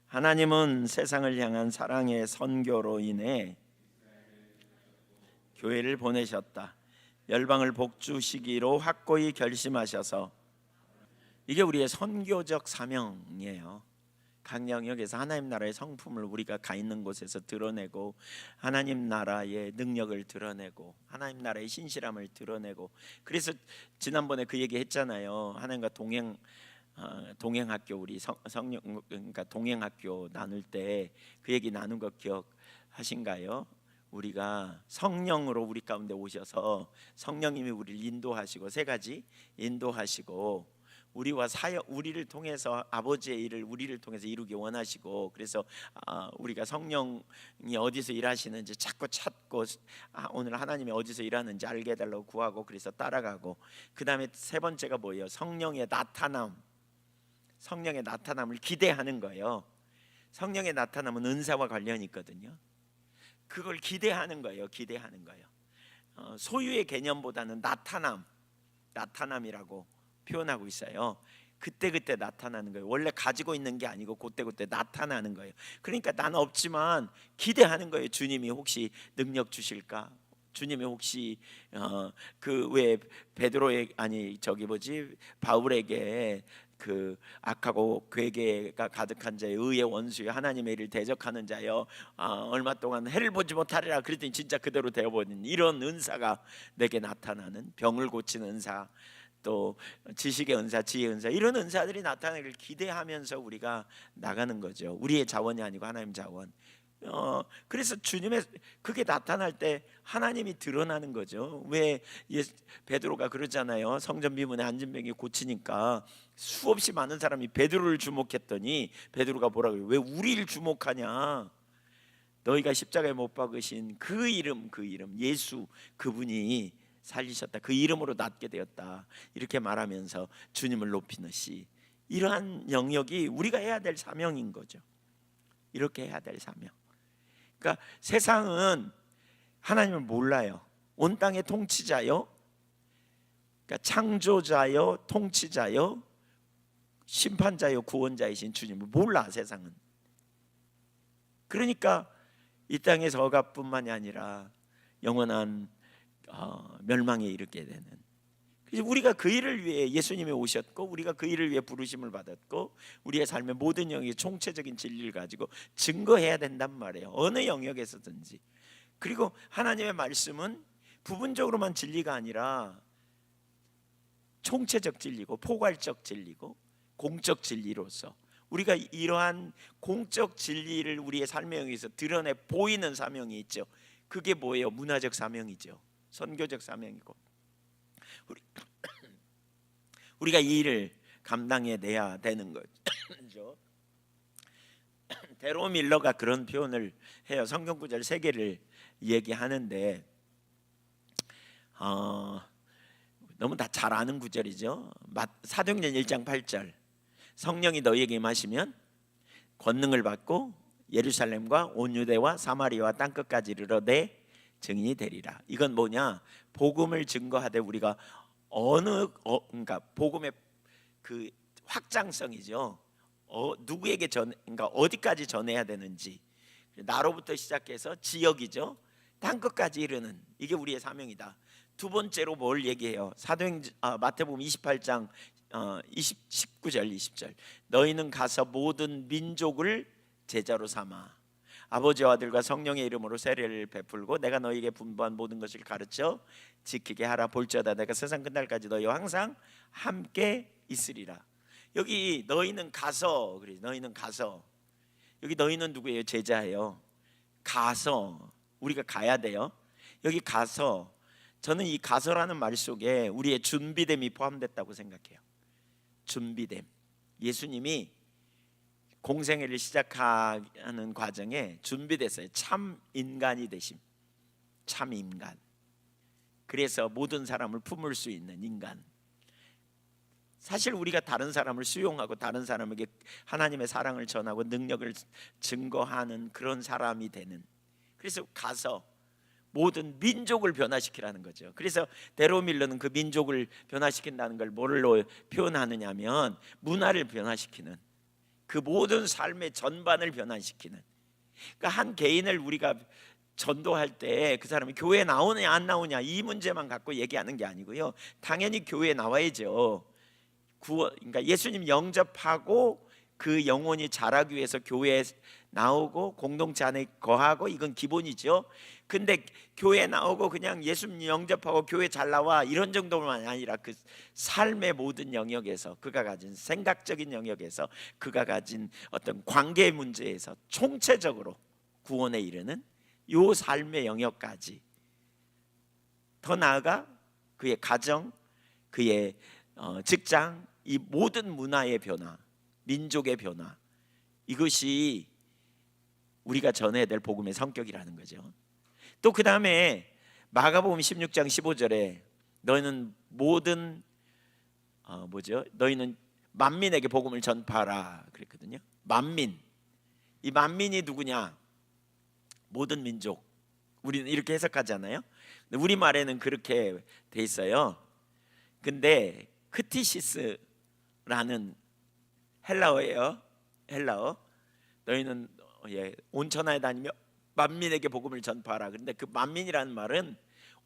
하나님은 세상을 향한 사랑의 선교로 인해 교회를 보내셨다. 열방을 복주시기로 확고히 결심하셔서, 이게 우리의 선교적 사명이에요. 각 영역에서 하나님 나라의 성품을 우리가 가 있는 곳에서 드러내고, 하나님 나라의 능력을 드러내고, 하나님 나라의 신실함을 드러내고. 그래서 지난번에 그 얘기 했잖아요. 하나님과 동행학교, 우리 성령, 그러니까 동행학교 나눌 때 그 얘기 나눈 거 기억하신가요? 우리가 성령으로 우리 가운데 오셔서 성령님이 우리를 인도하시고, 세 가지 인도하시고, 우리와 우리를 통해서 아버지의 일을 우리를 통해서 이루기 원하시고, 그래서 우리가 성령이 어디서 일하시는지 자꾸 찾고, 오늘 하나님이 어디서 일하는지 알게 해달라고 구하고, 그래서 따라가고, 그 다음에 세 번째가 뭐예요? 성령의 나타남. 성령의 나타남을 기대하는 거예요. 성령의 나타남은 은사와 관련이 있거든요. 그걸 기대하는 거예요. 기대하는 거예요. 소유의 개념보다는 나타남이라고 표현하고 있어요. 그때그때 나타나는 거예요. 원래 가지고 있는 게 아니고 그때그때 나타나는 거예요. 그러니까 나는 없지만 기대하는 거예요. 주님이 혹시 능력 주실까? 주님이 혹시 그 왜 바울에게 그 악하고 괴계가 가득한 자의 의의 원수여 하나님의 일을 대적하는 자여 얼마 동안 해를 보지 못하리라 그랬더니 진짜 그대로 되어버린 이런 은사가 내게 나타나는, 병을 고치는 은사, 또 지식의 은사, 지혜의 은사, 이런 은사들이 나타나기를 기대하면서 우리가 나가는 거죠. 우리의 자원이 아니고 하나님 자원. 그래서 주님의 그게 나타날 때 하나님이 드러나는 거죠. 왜 베드로가 그러잖아요. 성전 비문에 앉은 병이 고치니까 수없이 많은 사람이 베드로를 주목했더니 베드로가 뭐라고 해요? 왜 우리를 주목하냐? 너희가 십자가에 못 박으신 그 이름 예수, 그분이 살리셨다. 그 이름으로 낫게 되었다. 이렇게 말하면서 주님을 높이는 시, 이러한 영역이 우리가 해야 될 사명인 거죠. 이렇게 해야 될 사명. 그러니까 세상은 하나님을 몰라요. 온 땅의 통치자요, 그러니까 창조자요, 통치자요, 심판자요, 구원자이신 주님을 몰라 세상은. 그러니까 이 땅에서 억압뿐만이 아니라 영원한 멸망에 이르게 되는. 그래서 우리가 그 일을 위해 예수님이 오셨고, 우리가 그 일을 위해 부르심을 받았고, 우리의 삶의 모든 영역이 총체적인 진리를 가지고 증거해야 된단 말이에요. 어느 영역에서든지. 그리고 하나님의 말씀은 부분적으로만 진리가 아니라 총체적 진리고 포괄적 진리고 공적 진리로서 우리가 이러한 공적 진리를 우리의 삶의 영역에서 드러내 보이는 사명이 있죠. 그게 뭐예요? 문화적 사명이죠. 선교적 사명이고, 우리가 이 일을 감당해내야 되는 거죠. 데로 밀러가 그런 표현을 해요. 성경 구절 3개를 얘기하는데 너무 다 잘 아는 구절이죠. 사도행전 1장 8절, 성령이 너희에게 임하시면 권능을 받고 예루살렘과 온 유대와 사마리아와 땅끝까지 이르러 내 증인이 되리라. 이건 뭐냐? 복음을 증거하되 우리가 그러니까 복음의 그 확장성이죠. 누구에게 그러니까 어디까지 전해야 되는지, 나로부터 시작해서 지역이죠. 땅끝까지 이르는, 이게 우리의 사명이다. 두 번째로 뭘 얘기해요? 마태복음 28장 19절 20절, 너희는 가서 모든 민족을 제자로 삼아 아버지와 아들과 성령의 이름으로 세례를 베풀고 내가 너희에게 분부한 모든 것을 가르쳐 지키게 하라. 볼지어다 내가 세상 끝날까지 너희와 항상 함께 있으리라. 여기 너희는 가서, 그래, 너희는 가서, 여기 너희는 누구예요? 제자예요. 가서, 우리가 가야 돼요. 여기 가서, 저는 이 가서라는 말 속에 우리의 준비됨이 포함됐다고 생각해요. 준비됨. 예수님이 공생애를 시작하는 과정에 준비됐어요. 참 인간이 되심, 참 인간. 그래서 모든 사람을 품을 수 있는 인간. 사실 우리가 다른 사람을 수용하고 다른 사람에게 하나님의 사랑을 전하고 능력을 증거하는 그런 사람이 되는. 그래서 가서 모든 민족을 변화시키라는 거죠. 그래서 데로 밀러는 그 민족을 변화시킨다는 걸 뭘로 표현하느냐면 문화를 변화시키는, 그 모든 삶의 전반을 변화시키는. 그러니까 한 개인을 우리가 전도할 때 그 사람이 교회에 나오느냐 안 나오냐 이 문제만 갖고 얘기하는 게 아니고요. 당연히 교회에 나와야죠. 그러니까 예수님 영접하고 그 영혼이 자라기 위해서 교회에 나오고 공동체 안에 거하고, 이건 기본이죠. 근데 교회 나오고 그냥 예수님 영접하고 교회 잘 나와 이런 정도만 아니라 그 삶의 모든 영역에서, 그가 가진 생각적인 영역에서, 그가 가진 어떤 관계 문제에서 총체적으로 구원에 이르는 요 삶의 영역까지, 더 나아가 그의 가정, 그의 직장, 이 모든 문화의 변화, 민족의 변화, 이것이 우리가 전해야 될 복음의 성격이라는 거죠. 또 그 다음에 마가복음 16장 15절에 너희는 모든 너희는 만민에게 복음을 전파하라 그랬거든요. 만민, 이 만민이 누구냐? 모든 민족. 우리는 이렇게 해석하잖아요. 우리 말에는 그렇게 돼 있어요. 근데 크티시스라는 헬라어예요. 헬라어. 너희는 온 천하에 다니며 만민에게 복음을 전파하라. 그런데 그 만민이라는 말은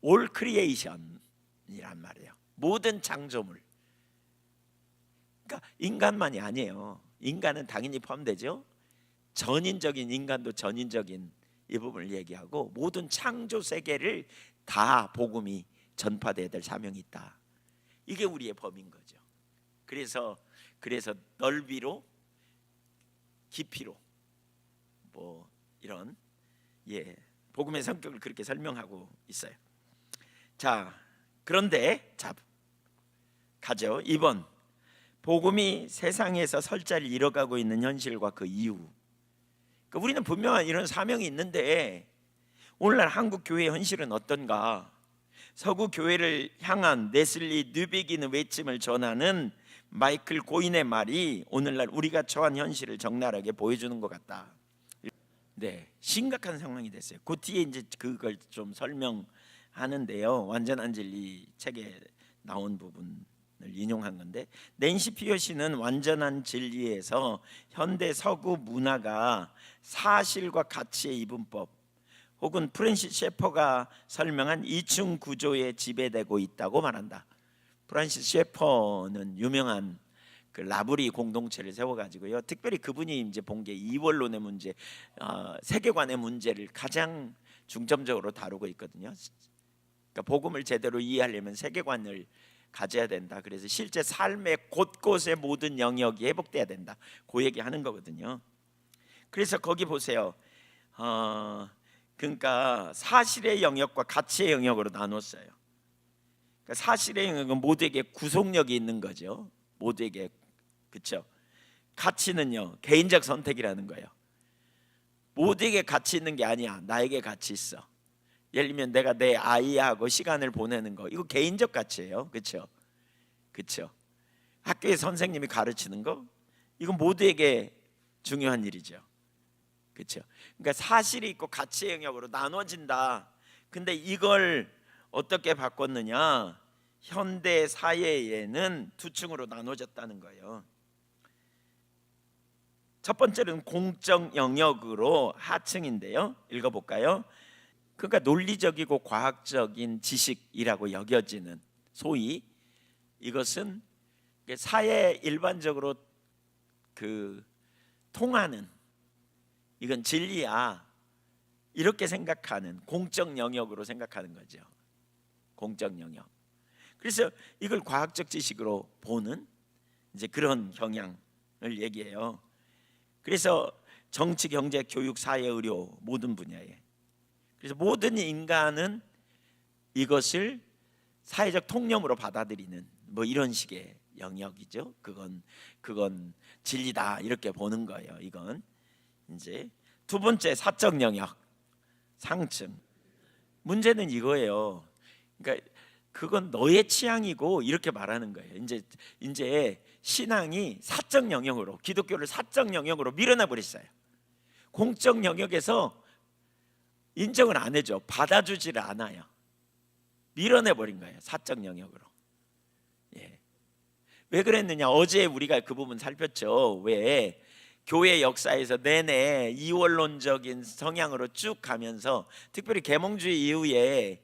all creation이란 말이에요. 모든 창조물. 그러니까 인간만이 아니에요. 인간은 당연히 포함되죠. 전인적인 인간도 전인적인 이 부분을 얘기하고 모든 창조 세계를 다 복음이 전파돼야 될 사명이 있다. 이게 우리의 범인 거죠. 그래서 넓이로 깊이로 뭐 이런 복음의 성격을 그렇게 설명하고 있어요. 자, 그런데 가죠. 2번, 복음이 세상에서 설 자리를 잃어가고 있는 현실과 그 이유. 그러니까 우리는 분명한 이런 사명이 있는데 오늘날 한국 교회의 현실은 어떤가? 서구 교회를 향한 네슬리 뉴비기는 외침을 전하는 마이클 고인의 말이 오늘날 우리가 처한 현실을 적나라하게 보여주는 것 같다. 네, 심각한 상황이 됐어요. 그 뒤에 이제 그걸 좀 설명하는데요. 완전한 진리 책에 나온 부분을 인용한 건데, 낸시 피어시는 완전한 진리에서 현대 서구 문화가 사실과 가치의 이분법 혹은 프랜시스 셰퍼가 설명한 이층 구조에 지배되고 있다고 말한다. 프란시스 셰퍼는 유명한 그 라브리 공동체를 세워가지고요. 특별히 그분이 이제 본 게 이원론의 문제, 세계관의 문제를 가장 중점적으로 다루고 있거든요. 그러니까 복음을 제대로 이해하려면 세계관을 가져야 된다. 그래서 실제 삶의 곳곳의 모든 영역이 회복돼야 된다. 그 얘기하는 거거든요. 그래서 거기 보세요. 그러니까 사실의 영역과 가치의 영역으로 나눴어요. 그러니까 사실의 영역은 모두에게 구속력이 있는 거죠. 모두에게. 그렇죠? 가치는요, 개인적 선택이라는 거예요. 모두에게 가치 있는 게 아니야. 나에게 가치 있어. 예를 들면 내가 내 아이하고 시간을 보내는 거, 이거 개인적 가치예요. 그렇죠? 그렇죠? 학교에 선생님이 가르치는 거, 이건 모두에게 중요한 일이죠. 그렇죠? 그러니까 사실이 있고 가치의 영역으로 나눠진다. 근데 이걸 어떻게 바꿨느냐? 현대 사회에는 두 층으로 나눠졌다는 거예요. 첫 번째는 공적 영역으로 하층인데요. 읽어볼까요? 그러니까 논리적이고 과학적인 지식이라고 여겨지는, 소위 이것은 사회에 일반적으로 통하는, 이건 진리야, 이렇게 생각하는 공적 영역으로 생각하는 거죠. 공적 영역. 그래서 이걸 과학적 지식으로 보는 이제 그런 경향을 얘기해요. 그래서 정치, 경제, 교육, 사회, 의료 모든 분야에, 그래서 모든 인간은 이것을 사회적 통념으로 받아들이는 뭐 이런 식의 영역이죠. 그건 진리다 이렇게 보는 거예요. 이건 이제 두 번째 사적 영역, 상층. 문제는 이거예요. 그러니까 그건 너의 취향이고 이렇게 말하는 거예요. 이제 신앙이 사적 영역으로, 기독교를 사적 영역으로 밀어내 버렸어요. 공적 영역에서 인정을 안 해줘, 받아주지를 않아요. 밀어내 버린 거예요. 사적 영역으로. 왜 그랬느냐? 어제 우리가 그 부분 살폈죠. 왜 교회 역사에서 내내 이원론적인 성향으로 쭉 가면서, 특별히 계몽주의 이후에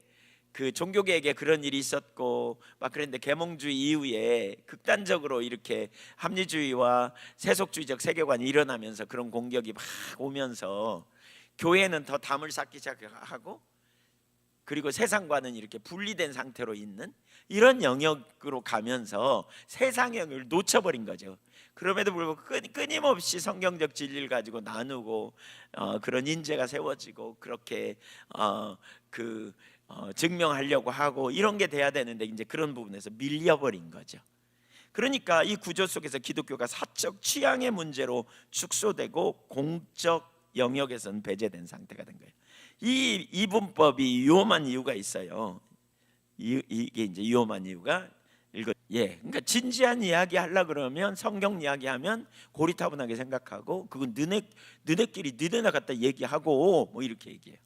그 종교계에게 그런 일이 있었고 막 그랬는데, 계몽주의 이후에 극단적으로 이렇게 합리주의와 세속주의적 세계관이 일어나면서 그런 공격이 막 오면서 교회는 더 담을 쌓기 시작하고, 그리고 세상과는 이렇게 분리된 상태로 있는 이런 영역으로 가면서 세상 영역을 놓쳐버린 거죠. 그럼에도 불구하고 끊임없이 성경적 진리를 가지고 나누고 그런 인재가 세워지고 그렇게 증명하려고 하고 이런 게 돼야 되는데, 이제 그런 부분에서 밀려버린 거죠. 그러니까 이 구조 속에서 기독교가 사적 취향의 문제로 축소되고 공적 영역에서는 배제된 상태가 된 거예요. 이 이분법이 위험한 이유가 있어요. 이게 이제 위험한 이유가 그러니까 진지한 이야기 하려 그러면 성경 이야기하면 고리타분하게 생각하고 그건 너네끼리 너네나 갖다 얘기하고 뭐 이렇게 얘기해요.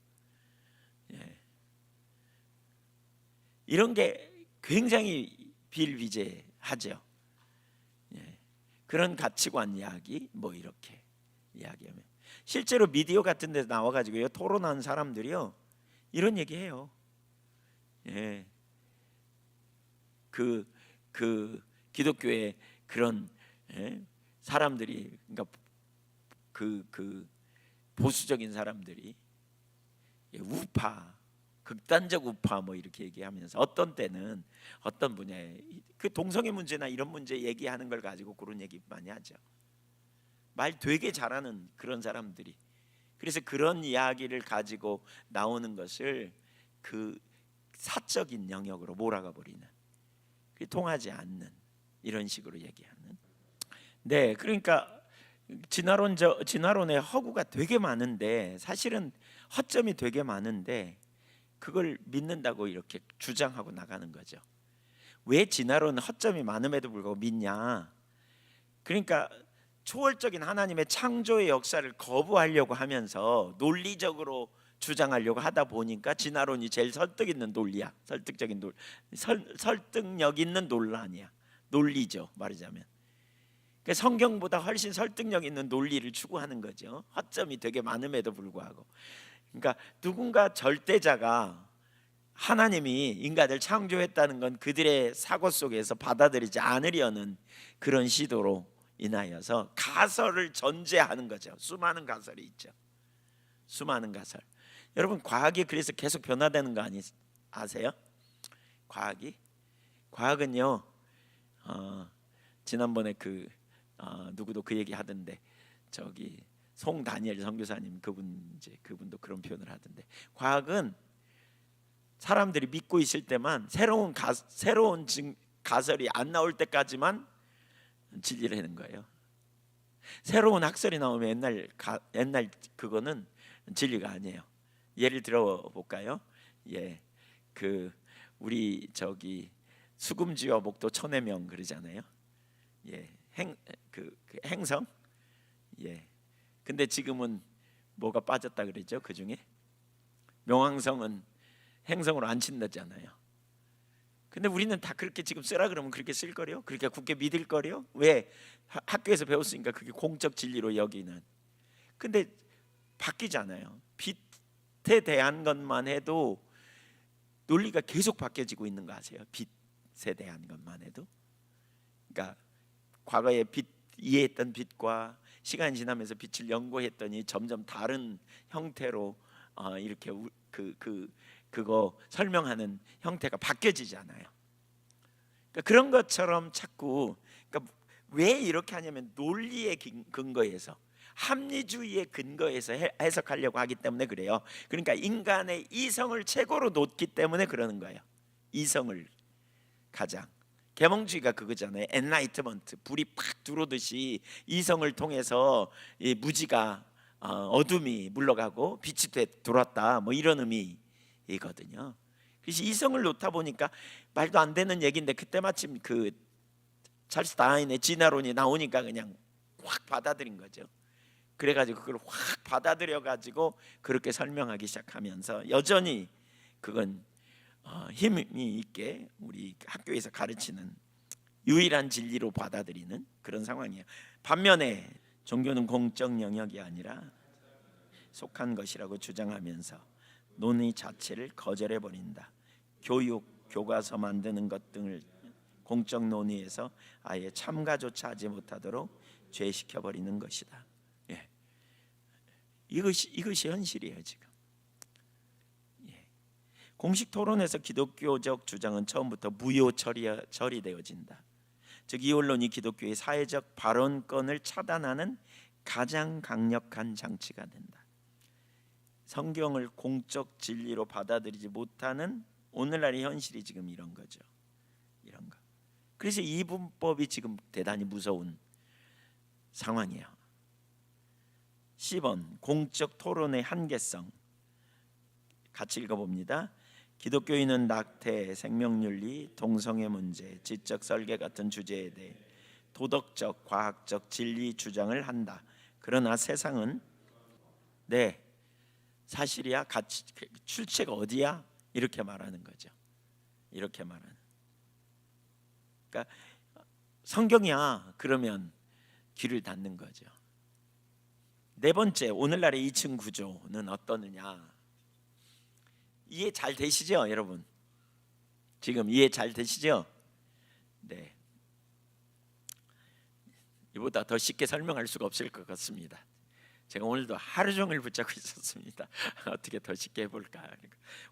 이런 게 굉장히 비일비재하죠. 그런 가치관 이야기 뭐 이렇게 이야기하면 실제로 미디어 같은 데서 나와가지고요 토론하는 사람들이요 이런 얘기해요. 그 기독교의 그런 사람들이 그러니까 그 보수적인 사람들이 우파 극단적 우파 뭐 이렇게 얘기하면서 어떤 때는 어떤 분야에 그 동성애 문제나 이런 문제 얘기하는 걸 가지고 그런 얘기 많이 하죠. 말 되게 잘하는 그런 사람들이 그래서 그런 이야기를 가지고 나오는 것을 그 사적인 영역으로 몰아가 버리는 통하지 않는 이런 식으로 얘기하는. 네, 그러니까 진화론의 허구가 되게 많은데 사실은 허점이 되게 많은데 그걸 믿는다고 이렇게 주장하고 나가는 거죠. 왜 진화론은 허점이 많음에도 불구하고 믿냐? 그러니까 초월적인 하나님의 창조의 역사를 거부하려고 하면서 논리적으로 주장하려고 하다 보니까 진화론이 제일 설득 있는 논리야. 설득력 있는 논란이야. 논리죠, 말하자면. 그러니까 성경보다 훨씬 설득력 있는 논리를 추구하는 거죠. 허점이 되게 많음에도 불구하고. 그러니까 누군가 절대자가 하나님이 인간을 창조했다는 건 그들의 사고 속에서 받아들이지 않으려는 그런 시도로 인하여서 가설을 전제하는 거죠. 수많은 가설이 있죠. 수많은 가설. 여러분 과학이 그래서 계속 변화되는 거 아세요? 과학은요 지난번에 누구도 그 얘기 하던데 저기 송다니엘 선교사님 그분도 그런 표현을 하던데 과학은 사람들이 믿고 있을 때만 새로운 가설이 안 나올 때까지만 진리를 하는 거예요. 새로운 학설이 나오면 옛날 그거는 진리가 아니에요. 예를 들어 볼까요? 우리 저기 수금지와 목도 천해명 그러잖아요. 행성. 근데 지금은 뭐가 빠졌다 그랬죠? 그 중에 명왕성은 행성으로 안 친다잖아요. 근데 우리는 다 그렇게 지금 쓰라 그러면 그렇게 쓸 거래요? 그렇게 굳게 믿을 거래요? 왜? 학교에서 배웠으니까 그게 공적 진리로 여기는. 근데 바뀌잖아요. 빛에 대한 것만 해도 논리가 계속 바뀌어지고 있는 거 아세요? 빛에 대한 것만 해도. 그러니까 과거에 이해했던 빛과 시간이 지나면서 빛을 연구했더니 점점 다른 형태로 이렇게 그거 설명하는 형태가 바뀌어지잖아요. 그러니까 그런 것처럼 자꾸 왜 이렇게 하냐면 논리의 근거에서 합리주의의 근거에서 해석하려고 하기 때문에 그래요. 그러니까 인간의 이성을 최고로 놓기 때문에 그러는 거예요. 이성을 가장 계몽주의가 그거잖아요. 엔라이트먼트 불이 팍 들어오듯이 이성을 통해서 이 무지가 어둠이 물러가고 빛이 들어왔다 뭐 이런 의미이거든요. 그래서 이성을 놓다 보니까 말도 안 되는 얘기인데 그때 마침 그 찰스 다윈의 진화론이 나오니까 그냥 확 받아들인 거죠. 그래가지고 그걸 확 받아들여가지고 그렇게 설명하기 시작하면서 여전히 그건 힘이 있게 우리 학교에서 가르치는 유일한 진리로 받아들이는 그런 상황이에요. 반면에 종교는 공적 영역이 아니라 속한 것이라고 주장하면서 논의 자체를 거절해 버린다. 교육, 교과서 만드는 것 등을 공적 논의에서 아예 참가조차 하지 못하도록 죄시켜 버리는 것이다. 이것이 현실이에요 지금. 공식 토론에서 기독교적 주장은 처음부터 무효 처리되어진다. 즉 이원론이 기독교의 사회적 발언권을 차단하는 가장 강력한 장치가 된다. 성경을 공적 진리로 받아들이지 못하는 오늘날의 현실이 지금 이런 거죠. 이런 거. 그래서 이분법이 지금 대단히 무서운 상황이에요. 10번 공적 토론의 한계성 같이 읽어봅니다. 기독교인은 낙태, 생명윤리, 동성애 문제, 지적 설계 같은 주제에 대해 도덕적, 과학적 진리 주장을 한다. 그러나 세상은 네 사실이야? 같이 출처가 어디야? 이렇게 말하는 거죠. 이렇게 말하는. 그러니까 성경이야 그러면 귀를 닫는 거죠. 네 번째, 오늘날의 2층 구조는 어떠느냐? 이해 잘 되시죠, 여러분? 지금 이해 잘 되시죠? 네. 이보다 더 쉽게 설명할 수가 없을 것 같습니다. 제가 오늘도 하루 종일 붙잡고 있었습니다. 어떻게 더 쉽게 해볼까?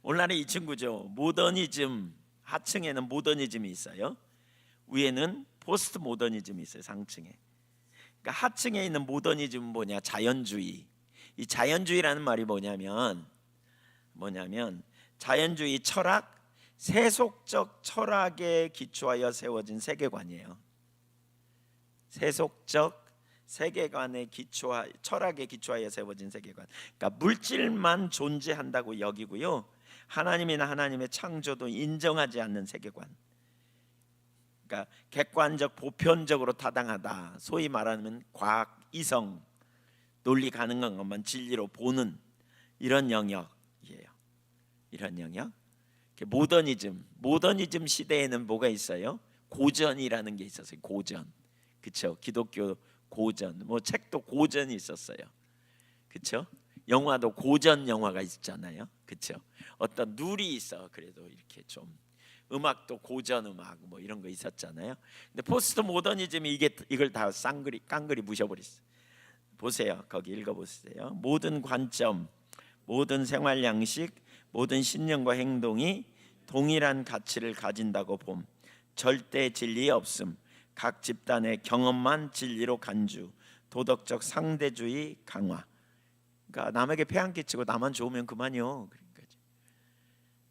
오늘날의 2층 구조, 모더니즘, 하층에는 모더니즘이 있어요. 위에는 포스트 모더니즘이 있어요. 상층에. 그러니까 하층에 있는 모더니즘은 뭐냐? 자연주의. 이 자연주의라는 말이 뭐냐면 자연주의 철학, 세속적 철학에 기초하여 세워진 세계관이에요. 세속적 세계관에 철학에 기초하여 세워진 세계관. 그러니까 물질만 존재한다고 여기고요. 하나님이나 하나님의 창조도 인정하지 않는 세계관. 그러니까 객관적 보편적으로 타당하다. 소위 말하면 과학 이성, 논리 가능한 것만 진리로 보는 이런 영역이에요. 이런 영역. 모더니즘 시대에는 뭐가 있어요? 고전이라는 게 있었어요. 고전. 그렇죠? 기독교 고전. 뭐 책도 고전이 있었어요. 그렇죠? 영화도 고전 영화가 있잖아요. 그렇죠? 어떤 룰이 있어. 그래도 이렇게 좀 음악도 고전 음악 뭐 이런 거 있었잖아요. 근데 포스트 모더니즘이 이걸 다 깡그리 부셔버렸어요. 보세요. 거기 읽어보세요. 모든 관점, 모든 생활 양식, 모든 신념과 행동이 동일한 가치를 가진다고 봄. 절대 진리 없음. 각 집단의 경험만 진리로 간주. 도덕적 상대주의 강화. 그러니까 남에게 폐한 끼치고 나만 좋으면 그만이요.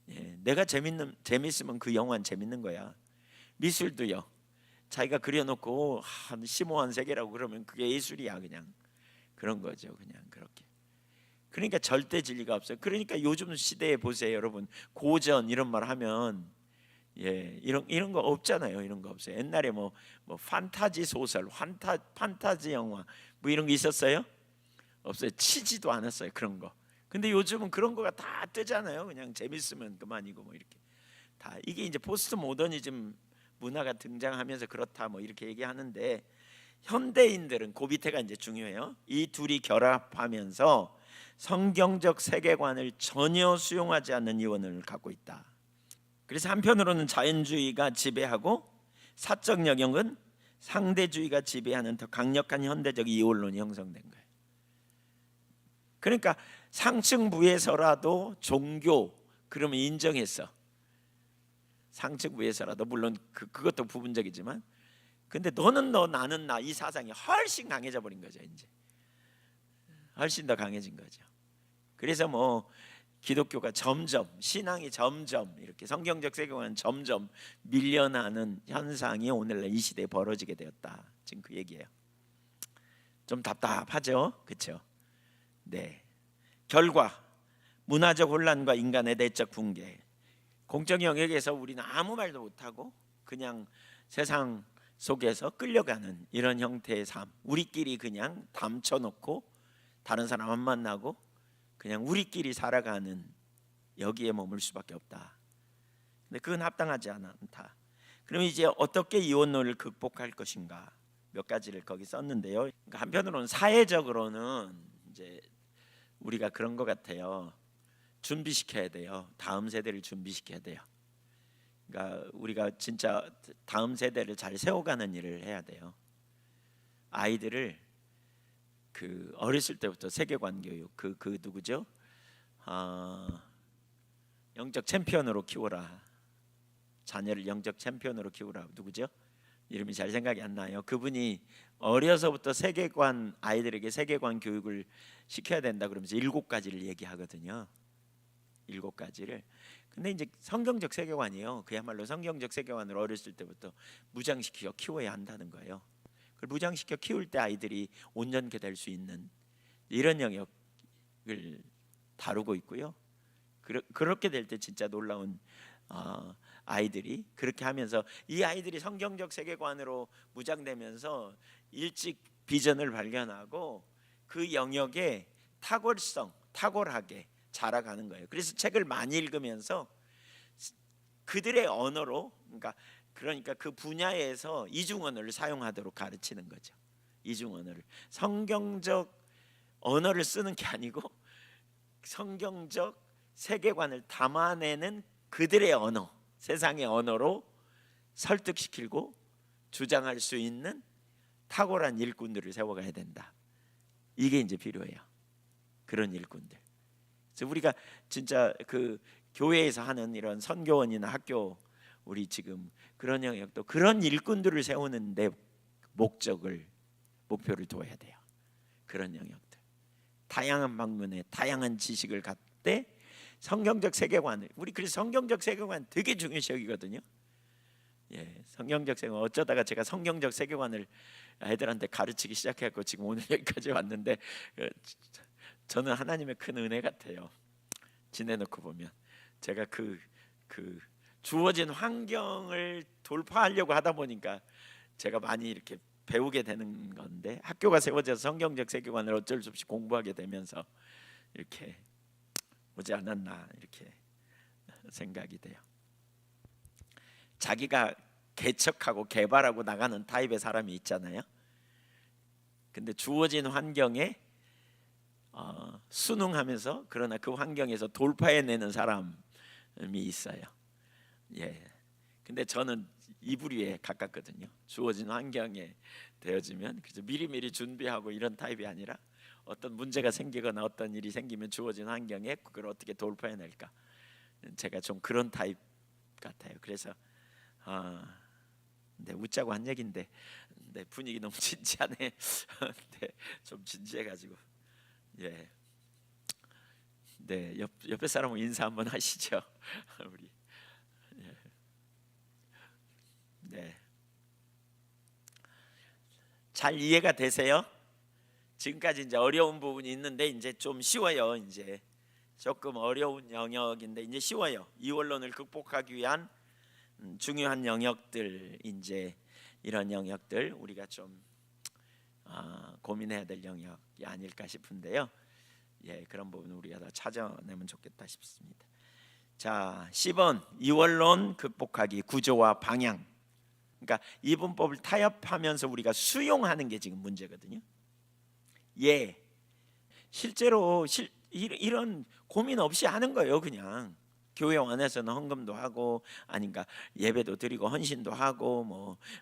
예, 내가 재밌으면 그 영화는 재밌는 거야. 미술도요. 자기가 그려놓고 심오한 세계라고 그러면 그게 예술이야. 그냥 그런 거죠. 그냥 그렇게. 그러니까 절대 진리가 없어요. 그러니까 요즘 시대에 보세요, 여러분. 고전 이런 말 하면 이런 거 없잖아요. 이런 거 없어요. 옛날에 뭐 판타지 소설, 판타지 영화 뭐 이런 거 있었어요? 없어요. 치지도 않았어요. 그런 거. 근데 요즘은 그런 거가 다 뜨잖아요. 그냥 재밌으면 그만이고 뭐 이렇게 다 이게 이제 포스트 모더니즘 문화가 등장하면서 그렇다 뭐 이렇게 얘기하는데 현대인들은 그 밑에가 이제 중요해요. 이 둘이 결합하면서 성경적 세계관을 전혀 수용하지 않는 이원을 갖고 있다. 그래서 한편으로는 자연주의가 지배하고 사적 영역은 상대주의가 지배하는 더 강력한 현대적 이원론이 형성된 거예요. 그러니까 상층부에서라도 종교 그러면 인정했어. 상층부에서라도 물론 그것도 부분적이지만, 근데 너는 너 나는 나 이 사상이 훨씬 강해져 버린 거죠. 이제 훨씬 더 강해진 거죠. 그래서 뭐 기독교가 점점 신앙이 점점 이렇게 성경적 세계관은 점점 밀려나는 현상이 오늘날 이 시대에 벌어지게 되었다. 지금 그 얘기예요. 좀 답답하죠, 그렇죠? 네. 결과 문화적 혼란과 인간의 내적 붕괴. 공적 영역에서 우리는 아무 말도 못하고 그냥 세상 속에서 끌려가는 이런 형태의 삶. 우리끼리 그냥 담쳐놓고 다른 사람 안 만나고 그냥 우리끼리 살아가는 여기에 머물 수밖에 없다. 근데 그건 합당하지 않다. 그럼 이제 어떻게 이혼론을 극복할 것인가? 몇 가지를 거기 썼는데요. 그러니까 한편으로는 사회적으로는 이제 우리가 그런 것 같아요. 준비시켜야 돼요. 다음 세대를 준비시켜야 돼요. 그러니까 우리가 진짜 다음 세대를 잘 세워가는 일을 해야 돼요. 아이들을 그 어렸을 때부터 세계관 교육 그 누구죠? 영적 챔피언으로 키워라. 자녀를 영적 챔피언으로 키우라. 누구죠? 이름이 잘 생각이 안 나요. 그분이 어려서부터 세계관 아이들에게 세계관 교육을 시켜야 된다 그러면서 7가지를 얘기하거든요. 7가지를. 근데 이제 성경적 세계관이에요. 그야말로 성경적 세계관을 어렸을 때부터 무장시켜 키워야 한다는 거예요. 그걸 무장시켜 키울 때 아이들이 온전케 될 수 있는 이런 영역을 다루고 있고요. 그렇게 될 때 진짜 놀라운 아이들이 그렇게 하면서 이 아이들이 성경적 세계관으로 무장되면서 일찍 비전을 발견하고 그 영역에 탁월하게 자라가는 거예요. 그래서 책을 많이 읽으면서 그들의 언어로 그러니까 그 분야에서 이중언어를 사용하도록 가르치는 거죠. 이중언어를 성경적 언어를 쓰는 게 아니고 성경적 세계관을 담아내는 그들의 언어, 세상의 언어로 설득시키고 주장할 수 있는 탁월한 일꾼들을 세워가야 된다. 이게 이제 필요해요. 그런 일꾼들. 그래서 우리가 진짜 그 교회에서 하는 이런 선교원이나 학교, 우리 지금 그런 영역도 그런 일꾼들을 세우는 데 목표를 둬야 돼요. 그런 영역들, 다양한 방면에 다양한 지식을 갖되 성경적 세계관을, 우리 그래서 성경적 세계관 되게 중요시 여기거든요. 성경적 세계관, 어쩌다가 제가 성경적 세계관을 애들한테 가르치기 시작해갖고 지금 오늘 여기까지 왔는데, 저는 하나님의 큰 은혜 같아요. 지내놓고 보면 제가 그 주어진 환경을 돌파하려고 하다 보니까 제가 많이 이렇게 배우게 되는 건데, 학교가 세워져서 성경적 세계관을 어쩔 수 없이 공부하게 되면서 이렇게 오지 않았나 이렇게 생각이 돼요. 자기가 개척하고 개발하고 나가는 타입의 사람이 있잖아요. 근데 주어진 환경에 순응하면서 그러나 그 환경에서 돌파해내는 사람이 있어요. 근데 저는 이 부류에 가깝거든요. 주어진 환경에 되어지면 그래서 미리미리 준비하고 이런 타입이 아니라 어떤 문제가 생기거나 어떤 일이 생기면 주어진 환경에 그걸 어떻게 돌파해낼까, 제가 좀 그런 타입 같아요. 그래서 웃자고 한 얘기인데 분위기 너무 진지하네. 좀 진지해가지고 옆에 사람은 인사 한번 하시죠. 우리 잘 이해가 되세요? 지금까지 이제 어려운 부분이 있는데 이제 좀 쉬워요. 이제 조금 어려운 영역인데 이제 쉬워요. 이원론을 극복하기 위한 중요한 영역들, 이제 이런 영역들 우리가 좀 고민해야 될 영역이 아닐까 싶은데요. 그런 부분 우리가 다 찾아내면 좋겠다 싶습니다. 자, 10번 이원론 극복하기, 구조와 방향. 그러니까 이분법을 타협하면서 우리가 수용하는 게 지금 문제거든요. 실제로 이런 고민 없이 하는 거예요. 그냥 교회 안에서는 헌금도 하고, 아닌가 예배도 드리고 헌신도 하고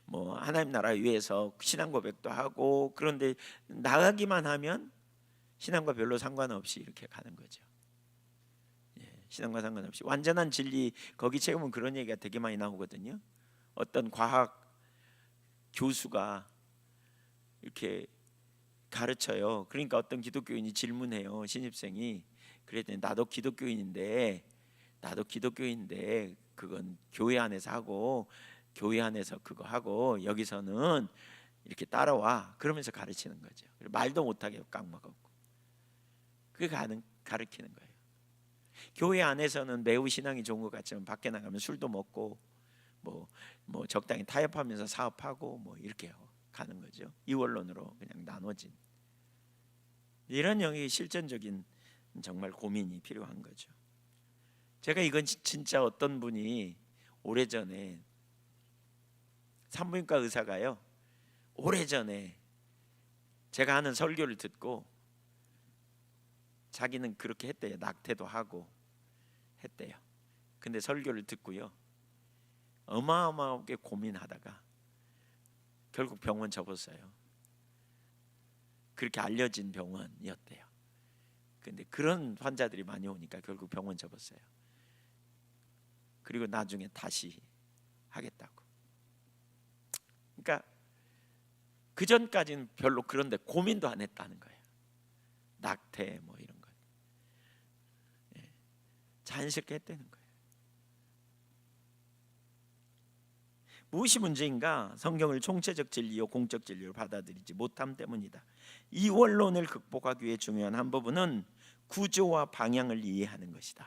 뭐 하나님 나라 위해서 신앙 고백도 하고, 그런데 나가기만 하면 신앙과 별로 상관없이 이렇게 가는 거죠. 신앙과 상관없이 완전한 진리, 거기 책 보면 그런 얘기가 되게 많이 나오거든요. 어떤 과학 교수가 이렇게 가르쳐요. 그러니까 어떤 기독교인이 질문해요. 신입생이. 그랬더니 나도 기독교인인데 그건 교회 안에서 하고, 교회 안에서 그거 하고, 여기서는 이렇게 따라와. 그러면서 가르치는 거죠. 말도 못하게 깡먹었고, 그게 가르치는 거예요. 교회 안에서는 매우 신앙이 좋은 것 같지만 밖에 나가면 술도 먹고 뭐 적당히 타협하면서 사업하고 이렇게 가는 거죠. 이원론으로 그냥 나눠진 이런 영역이 실전적인 정말 고민이 필요한 거죠. 제가 이건 진짜 어떤 분이 오래전에 산부인과 의사가요, 오래전에 제가 하는 설교를 듣고 자기는 그렇게 했대요. 낙태도 하고 했대요. 근데 설교를 듣고요, 어마어마하게 고민하다가 결국 병원 접었어요. 그렇게 알려진 병원이었대요. 근데 그런 환자들이 많이 오니까 결국 병원 접었어요. 그리고 나중에 다시 하겠다고. 그러니까 그 전까지는 별로 그런데 고민도 안 했다는 거예요. 낙태 이런 거 자연스럽게 했다는 거예요. 무엇이 문제인가? 성경을 총체적 진리요 공적 진리로 받아들이지 못함 때문이다. 이원론을 극복하기 위해 중요한 한 부분은 구조와 방향을 이해하는 것이다.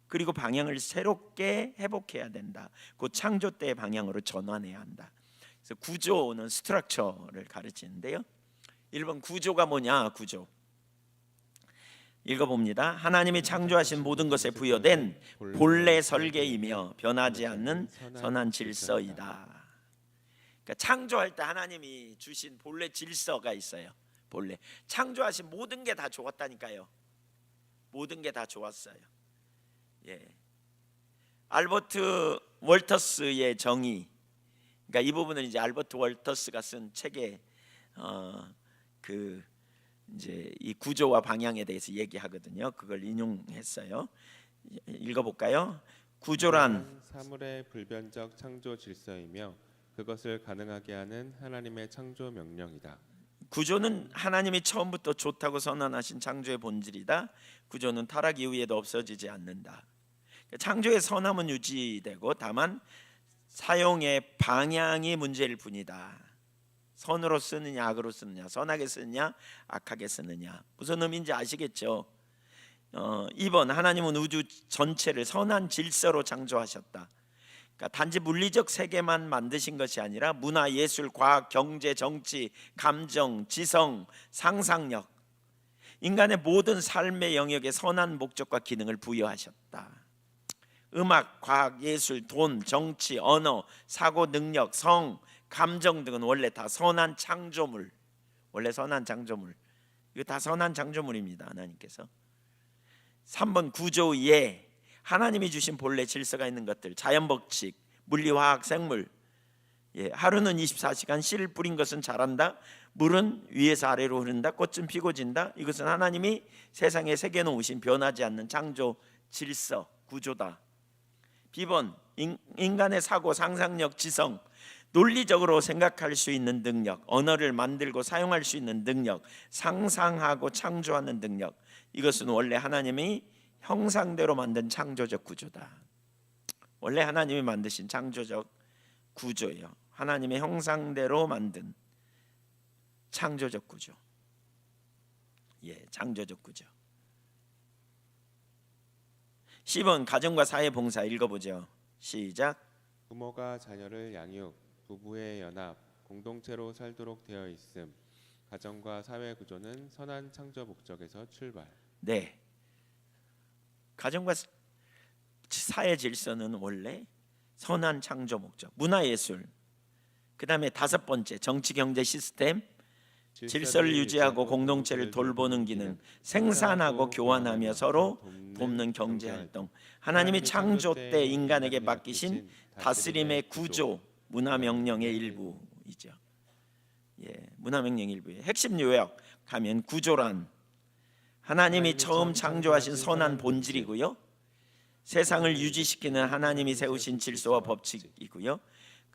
그리고 방향을 새롭게 회복해야 된다. 그 창조 때의 방향으로 전환해야 한다. 그래서 구조는 스트럭처를 가르치는데요. 1번 구조가 뭐냐? 구조 읽어봅니다. 하나님이 창조하신 모든 것에 부여된 본래 설계이며 변하지 않는 선한 질서이다. 그러니까 창조할 때 하나님이 주신 본래 질서가 있어요. 본래 창조하신 모든 게 다 좋았다니까요. 모든 게 다 좋았어요. 예. 알버트 월터스의 정의. 그러니까 이 부분은 이제 알버트 월터스가 쓴 책에 이제 이 구조와 방향에 대해서 얘기하거든요. 그걸 인용했어요. 읽어볼까요? 구조란 사물의 불변적 창조 질서이며 그것을 가능하게 하는 하나님의 창조 명령이다. 구조는 하나님이 처음부터 좋다고 선언하신 창조의 본질이다. 구조는 타락 이후에도 없어지지 않는다. 창조의 선함은 유지되고 다만 사용의 방향이 문제일 뿐이다. 선으로 쓰느냐 악으로 쓰느냐, 선하게 쓰느냐 악하게 쓰느냐. 무슨 의미인지 아시겠죠? 2번 하나님은 우주 전체를 선한 질서로 창조하셨다. 그러니까 단지 물리적 세계만 만드신 것이 아니라 문화, 예술, 과학, 경제, 정치, 감정, 지성, 상상력, 인간의 모든 삶의 영역에 선한 목적과 기능을 부여하셨다. 음악, 과학, 예술, 돈, 정치, 언어, 사고 능력, 성, 감정 등은 원래 다 선한 창조물. 원래 선한 창조물. 이거 다 선한 창조물입니다. 하나님께서. 3번 구조에 하나님이 주신 본래 질서가 있는 것들, 자연 법칙, 물리, 화학, 생물. 하루는 24시간, 씨를 뿌린 것은 자란다. 물은 위에서 아래로 흐른다. 꽃은 피고 진다. 이것은 하나님이 세상에 새겨놓으신 변하지 않는 창조 질서, 구조다. B번 인간의 사고, 상상력, 지성, 논리적으로 생각할 수 있는 능력, 언어를 만들고 사용할 수 있는 능력, 상상하고 창조하는 능력. 이것은 원래 하나님이 형상대로 만든 창조적 구조다. 원래 하나님이 만드신 창조적 구조예요. 하나님의 형상대로 만든 창조적 구조. 창조적 구조. 10번 가정과 사회 봉사 읽어보죠. 시작. 부모가 자녀를 양육, 부부의 연합, 공동체로 살도록 되어 있음. 가정과 사회 구조는 선한 창조 목적에서 출발. 네. 가정과 사회 질서는 원래 선한 창조 목적. 문화예술. 그 다음에 5번째 정치 경제 시스템. 질서를 유지하고 공동체를 돌보는 기능, 생산하고 교환하며 서로 돕는 경제활동. 하나님이 창조 때 인간에게 맡기신 다스림의 구조, 문화명령의 일부이죠. 문화명령의 일부의 핵심 요약 하면 구조란 하나님이 처음 창조하신 선한 본질이고요, 세상을 유지시키는 하나님이 세우신 질서와 법칙이고요,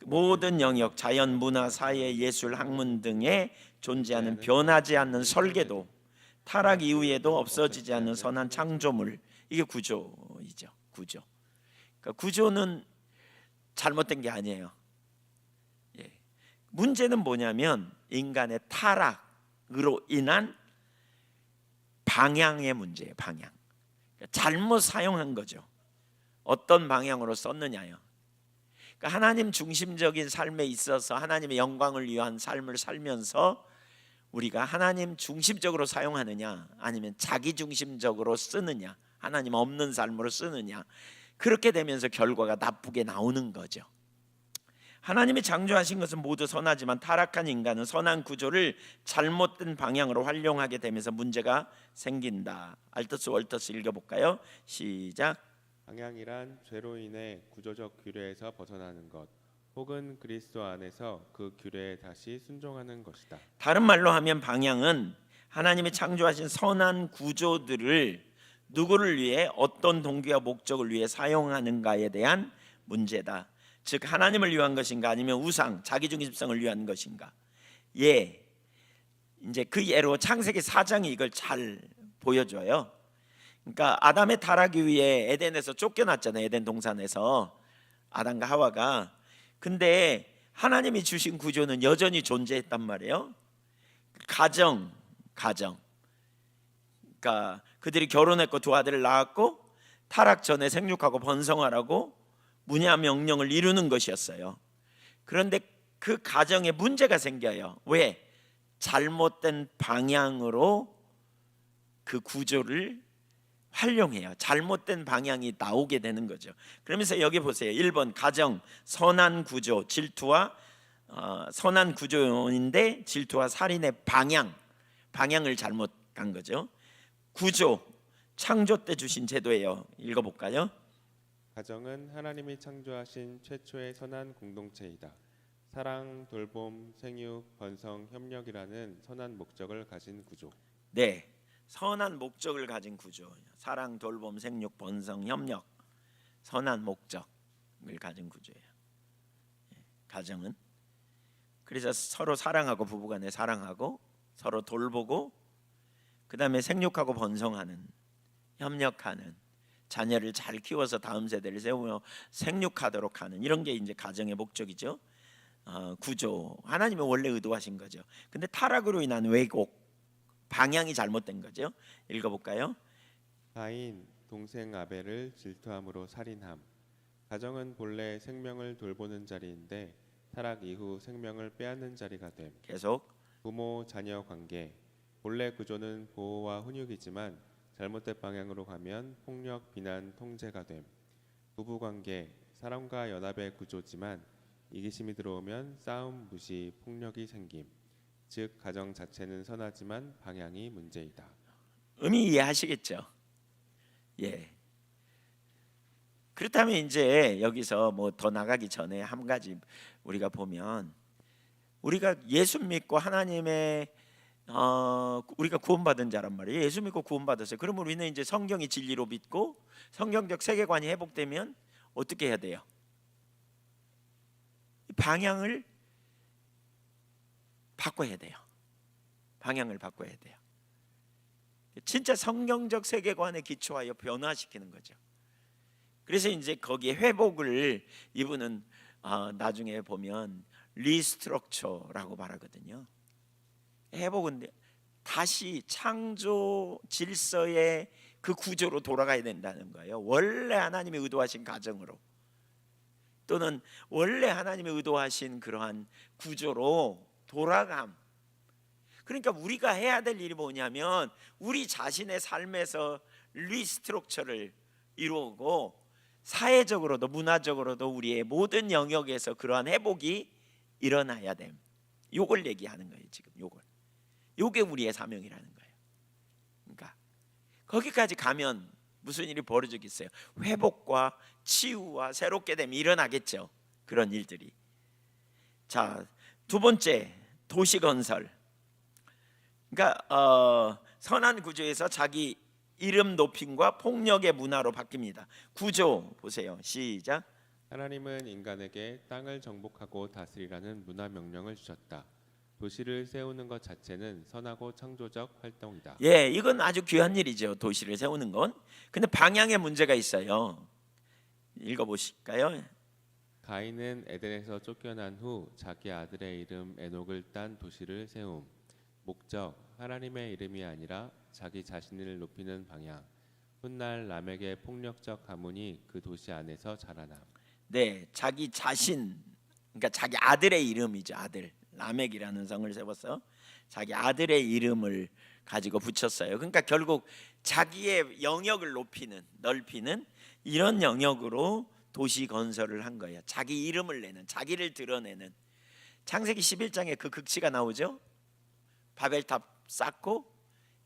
모든 영역, 자연, 문화, 사회, 예술, 학문 등에 존재하는 변하지 않는 설계도, 타락 이후에도 없어지지 않는 선한 창조물. 이게 구조이죠. 구조. 그러니까 구조는 잘못된 게 아니에요. 문제는 뭐냐면 인간의 타락으로 인한 방향의 문제예요. 방향. 그러니까 잘못 사용한 거죠. 어떤 방향으로 썼느냐요. 그러니까 하나님 중심적인 삶에 있어서 하나님의 영광을 위한 삶을 살면서 우리가 하나님 중심적으로 사용하느냐 아니면 자기 중심적으로 쓰느냐, 하나님 없는 삶으로 쓰느냐, 그렇게 되면서 결과가 나쁘게 나오는 거죠. 하나님이 창조하신 것은 모두 선하지만 타락한 인간은 선한 구조를 잘못된 방향으로 활용하게 되면서 문제가 생긴다. 알터스 월터스 읽어볼까요? 시작. 방향이란 죄로 인해 구조적 규례에서 벗어나는 것, 혹은 그리스도 안에서 그 규례에 다시 순종하는 것이다. 다른 말로 하면 방향은 하나님이 창조하신 선한 구조들을 누구를 위해, 어떤 동기와 목적을 위해 사용하는가에 대한 문제다. 즉 하나님을 위한 것인가 아니면 우상, 자기중심성을 위한 것인가. 이제 그 예로 창세기 4장이 이걸 잘 보여줘요. 그러니까 아담의 타락 이후에 에덴에서 쫓겨났잖아요. 에덴 동산에서 아담과 하와가. 근데 하나님이 주신 구조는 여전히 존재했단 말이에요. 가정. 그러니까 그들이 결혼했고 두 아들을 낳았고 타락 전에 생육하고 번성하라고 문야 명령을 이루는 것이었어요. 그런데 그 가정에 문제가 생겨요. 왜? 잘못된 방향으로 그 구조를 활용해요. 잘못된 방향이 나오게 되는 거죠. 그러면서 여기 보세요. 1번 가정 선한 구조, 질투와 선한 구조인데 질투와 살인의 방향을 잘못 간 거죠. 구조, 창조 때 주신 제도예요. 읽어볼까요? 가정은 하나님이 창조하신 최초의 선한 공동체이다. 사랑, 돌봄, 생육, 번성, 협력이라는 선한 목적을 가진 구조. 네, 선한 목적을 가진 구조. 사랑, 돌봄, 생육, 번성, 협력. 선한 목적을 가진 구조예요. 가정은 그래서 서로 사랑하고 부부간에 사랑하고 서로 돌보고 그다음에 생육하고 번성하는, 협력하는, 자녀를 잘 키워서 다음 세대를 세우며 생육하도록 하는 이런 게 이제 가정의 목적이죠. 구조. 하나님이 원래 의도하신 거죠. 근데 타락으로 인한 왜곡, 방향이 잘못된 거죠. 읽어볼까요? 가인, 동생 아벨을 질투함으로 살인함. 가정은 본래 생명을 돌보는 자리인데 타락 이후 생명을 빼앗는 자리가 됨. 계속. 부모 자녀 관계. 본래 구조는 보호와 훈육이지만 잘못된 방향으로 가면 폭력, 비난, 통제가 됨. 부부 관계. 사랑과 연합의 구조지만 이기심이 들어오면 싸움, 무시, 폭력이 생김. 즉 가정 자체는 선하지만 방향이 문제이다. 의미 이해하시겠죠? 예. 그렇다면 이제 여기서 뭐 더 나가기 전에 한 가지 우리가 보면 우리가 예수 믿고 하나님의 우리가 구원받은 자란 말이에요. 예수 믿고 구원받았어요. 그러면 우리는 이제 성경이 진리로 믿고 성경적 세계관이 회복되면 어떻게 해야 돼요? 방향을 바꿔야 돼요. 방향을 바꿔야 돼요. 진짜 성경적 세계관에 기초하여 변화시키는 거죠. 그래서 이제 거기에 회복을 이분은 나중에 보면 리스트럭처라고 말하거든요. 회복은 다시 창조 질서의 그 구조로 돌아가야 된다는 거예요. 원래 하나님이 의도하신 가정으로 또는 원래 하나님이 의도하신 그러한 구조로 돌아감. 그러니까 우리가 해야 될 일이 뭐냐면 우리 자신의 삶에서 리스트럭처를 이루고 사회적으로도 문화적으로도 우리의 모든 영역에서 그러한 회복이 일어나야 됨. 요걸 얘기하는 거예요. 지금 요게 우리의 사명이라는 거예요. 그러니까 거기까지 가면 무슨 일이 벌어지겠어요? 회복과 치유와 새롭게 됨이 일어나겠죠. 그런 일들이. 자, 두 번째 도시 건설. 그러니까 선한 구조에서 자기 이름 높임과 폭력의 문화로 바뀝니다. 구조 보세요. 시작. 하나님은 인간에게 땅을 정복하고 다스리라는 문화 명령을 주셨다. 도시를 세우는 것 자체는 선하고 창조적 활동이다. 예, 이건 아주 귀한 일이죠. 도시를 세우는 건. 근데 방향에 문제가 있어요. 읽어보실까요? 가인은 에덴에서 쫓겨난 후 자기 아들의 이름 에녹을 딴 도시를 세움. 목적, 하나님의 이름이 아니라 자기 자신을 높이는 방향. 훗날 람에게 폭력적 가문이 그 도시 안에서 자라남. 네, 자기 자신, 그러니까 자기 아들의 이름이죠. 아들 라멕이라는 성을 세워서 자기 아들의 이름을 가지고 붙였어요. 그러니까 결국 자기의 영역을 넓히는 이런 영역으로 도시 건설을 한 거예요. 자기 이름을 내는, 자기를 드러내는. 창세기 11장에 그 극치가 나오죠. 바벨탑 쌓고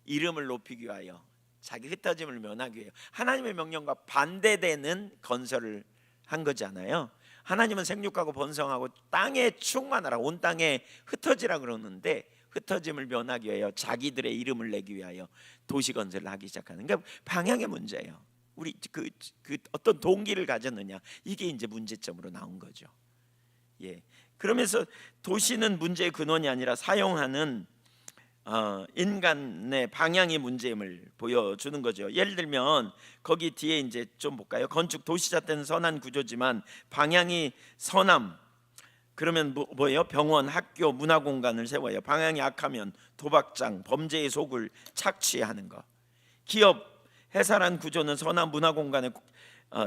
이름을 높이기 위하여, 자기 흩어짐을 면하기 위하여 하나님의 명령과 반대되는 건설을 한 거잖아요. 하나님은 생육하고 번성하고 땅에 충만하라, 온 땅에 흩어지라 그러는데 흩어짐을 면하기 위하여 자기들의 이름을 내기 위하여 도시 건설을 하기 시작하는. 그러니까 방향의 문제예요. 우리 그 어떤 동기를 가졌느냐, 이게 이제 문제점으로 나온 거죠. 예. 그러면서 도시는 문제의 근원이 아니라 사용하는 인간의 방향이 문제임을 보여주는 거죠. 예를 들면 거기 뒤에 이제 좀 볼까요? 건축 도시 자체는 선한 구조지만 방향이 선함, 그러면 뭐예요? 병원, 학교, 문화공간을 세워요. 방향이 악하면 도박장, 범죄에 속을 착취하는 거. 기업, 회사란 구조는 선한 문화공간의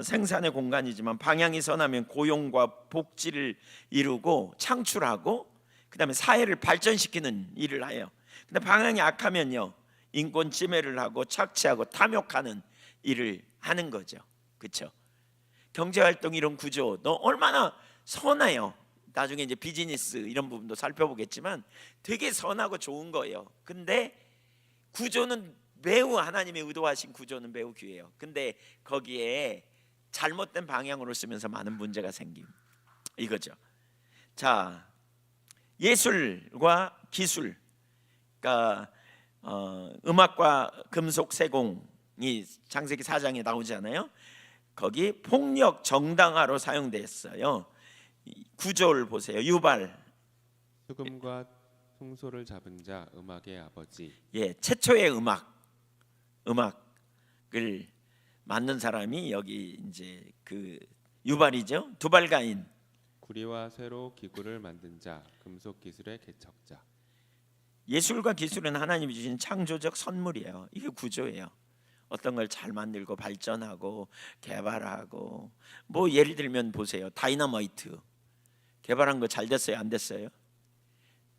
생산의 공간이지만 방향이 선하면 고용과 복지를 이루고 창출하고 그다음에 사회를 발전시키는 일을 해요. 근데 방향이 악하면요, 인권 침해를 하고 착취하고 탐욕하는 일을 하는 거죠. 그렇죠? 경제활동 이런 구조 너 얼마나 선해요. 나중에 이제 비즈니스 이런 부분도 살펴보겠지만 되게 선하고 좋은 거예요. 근데 구조는 매우 하나님의 의도하신 구조는 매우 귀해요. 근데 거기에 잘못된 방향으로 쓰면서 많은 문제가 생김 이거죠. 자, 예술과 기술, 그러니까 음악과 금속 세공이 창세기 4장에 나오잖아요. 거기 폭력 정당화로 사용됐어요. 구조를 보세요. 유발, 수금과 통소를 잡은 자 음악의 아버지. 예, 최초의 음악을 만든 사람이 여기 이제 그 유발이죠. 두발가인. 구리와 쇠로 기구를 만든 자 금속 기술의 개척자. 예술과 기술은 하나님이 주신 창조적 선물이에요. 이게 구조예요. 어떤 걸 잘 만들고 발전하고 개발하고, 뭐 예를 들면 보세요. 다이너마이트 개발한 거 잘 됐어요? 안 됐어요?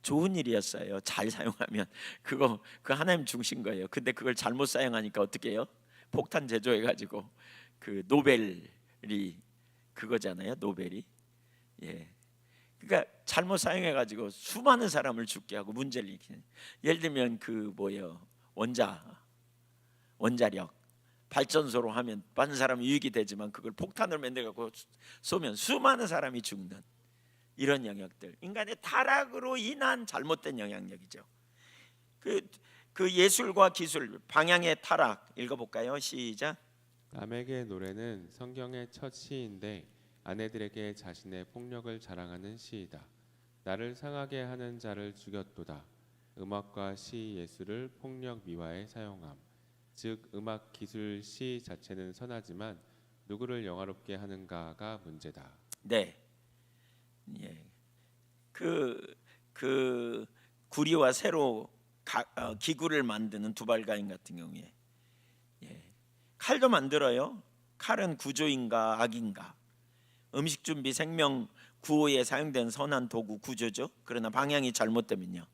좋은 일이었어요. 잘 사용하면 그 하나님 주신 거예요. 근데 그걸 잘못 사용하니까 어떻게 해요? 폭탄 제조해 가지고 그 노벨이 그거잖아요. 노벨이. 예. 그러니까 잘못 사용해 가지고 수많은 사람을 죽게 하고 문제를 일으키는. 예를 들면 그 뭐예요? 원자력 발전소로 하면 많은 사람이 유익이 되지만 그걸 폭탄을 만들어 갖고 쏘면 수많은 사람이 죽는 이런 영역들, 인간의 타락으로 인한 잘못된 영향력이죠. 그 예술과 기술 방향의 타락 읽어볼까요? 시작. 남에게 노래는 성경의 첫 시인데 아내들에게 자신의 폭력을 자랑하는 시이다. 나를 상하게 하는 자를 죽였도다. 음악과 시 예술을 폭력 미화에 사용함. 즉 음악 기술 시 자체는 선하지만 누구를 영화롭게 하는가가 문제다. 네, 예, 그 구리와 쇠로 기구를 만드는 두발가인 같은 경우에, 예, 칼도 만들어요. 칼은 구조인가 악인가? 음식 준비, 생명 구호에 사용된 선한 도구 구조죠. 그러나 방향이 잘못되면요,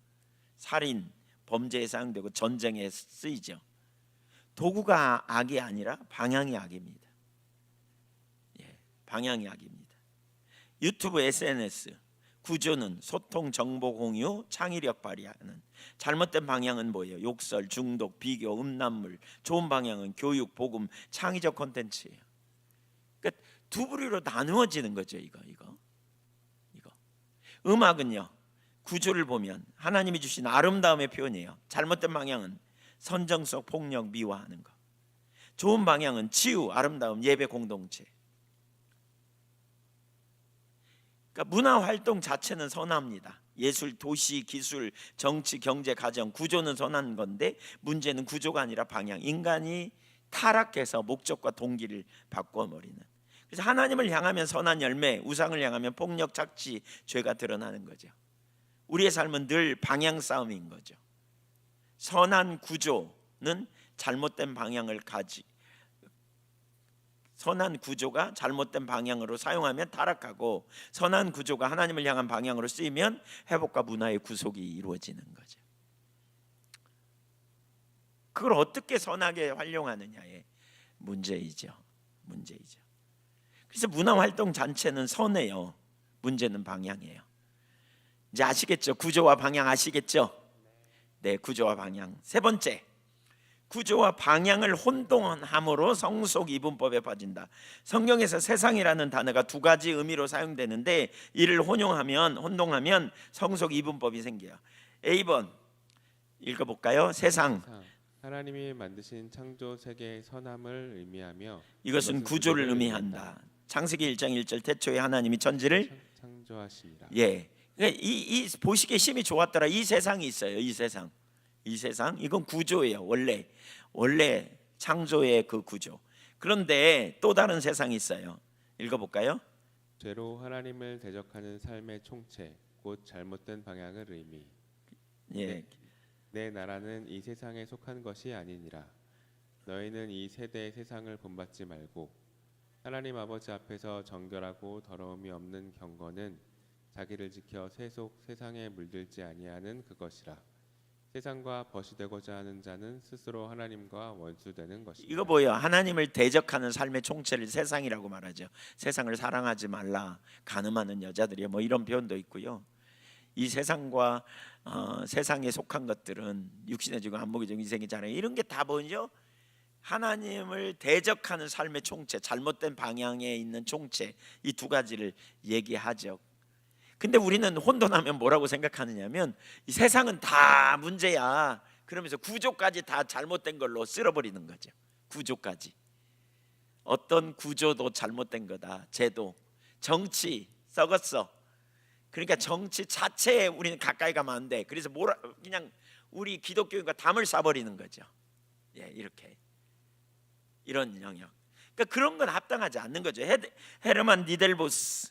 살인, 범죄에 사용되고 전쟁에 쓰이죠. 도구가 악이 아니라 방향이 악입니다. 예, 방향이 악입니다. 유튜브, SNS 구조는 소통, 정보 공유, 창의력 발휘하는. 잘못된 방향은 뭐예요? 욕설, 중독, 비교, 음란물. 좋은 방향은 교육, 복음, 창의적 콘텐츠예요. 그러니까 두 부류로 나누어지는 거죠. 이거. 음악은요, 구조를 보면 하나님이 주신 아름다움의 표현이에요. 잘못된 방향은 선정성, 폭력, 미화하는 거. 좋은 방향은 치유, 아름다움, 예배 공동체. 그러니까 문화 활동 자체는 선합니다. 예술, 도시, 기술, 정치, 경제, 가정 구조는 선한 건데 문제는 구조가 아니라 방향. 인간이 타락해서 목적과 동기를 바꿔버리는. 그래서 하나님을 향하면 선한 열매, 우상을 향하면 폭력, 착취, 죄가 드러나는 거죠. 우리의 삶은 늘 방향 싸움인 거죠. 선한 구조는 잘못된 방향을 선한 구조가 잘못된 방향으로 사용하면 타락하고, 선한 구조가 하나님을 향한 방향으로 쓰이면 회복과 문화의 구속이 이루어지는 거죠. 그걸 어떻게 선하게 활용하느냐의 문제이죠. 그래서 문화 활동 자체는 선해요. 문제는 방향이에요. 이제 아시겠죠? 구조와 방향 아시겠죠? 네, 구조와 방향. 세 번째, 구조와 방향을 혼동함으로 성속 이분법에 빠진다. 성경에서 세상이라는 단어가 두 가지 의미로 사용되는데 이를 혼동하면 성속 이분법이 생겨요. A번 읽어볼까요? 세상. 하나님이 만드신 창조 세계의 선함을 의미하며 이것은 구조를 의미한다. 창세기 1장 1절 태초에 하나님이 천지를 창조하시니라. 예. 그러니까 이 보시기에 심히 좋았더라. 이 세상이 있어요. 이 세상 이건 구조예요. 원래 창조의 그 구조. 그런데 또 다른 세상이 있어요. 읽어볼까요? 죄로 하나님을 대적하는 삶의 총체, 곧 잘못된 방향을 의미. 예. 내 나라는 이 세상에 속한 것이 아니니라. 너희는 이 세대의 세상을 본받지 말고 하나님 아버지 앞에서 정결하고 더러움이 없는 경건은 자기를 지켜 세상에 물들지 아니하는 그것이라. 세상과 벗이 되고자 하는 자는 스스로 하나님과 원수되는 것이다. 이거 뭐예요? 하나님을 대적하는 삶의 총체를 세상이라고 말하죠. 세상을 사랑하지 말라. 간음하는 여자들이요. 뭐 이런 표현도 있고요. 이 세상과 세상에 속한 것들은 육신의 지고 안목의 정 이생의 자랑 이런 게 다 뭐죠? 하나님을 대적하는 삶의 총체, 잘못된 방향에 있는 총체, 이 두 가지를 얘기하죠. 근데 우리는 혼돈하면 뭐라고 생각하느냐면 이 세상은 다 문제야. 그러면서 구조까지 다 잘못된 걸로 쓸어버리는 거죠. 구조까지. 어떤 구조도 잘못된 거다. 제도, 정치 썩었어. 그러니까 정치 자체에 우리는 가까이 가면 안 돼. 그래서 그냥 우리 기독교인과 담을 쏴버리는 거죠. 예, 이렇게 이런 영역. 그러니까 그런 건 합당하지 않는 거죠. 헤르만 니델보스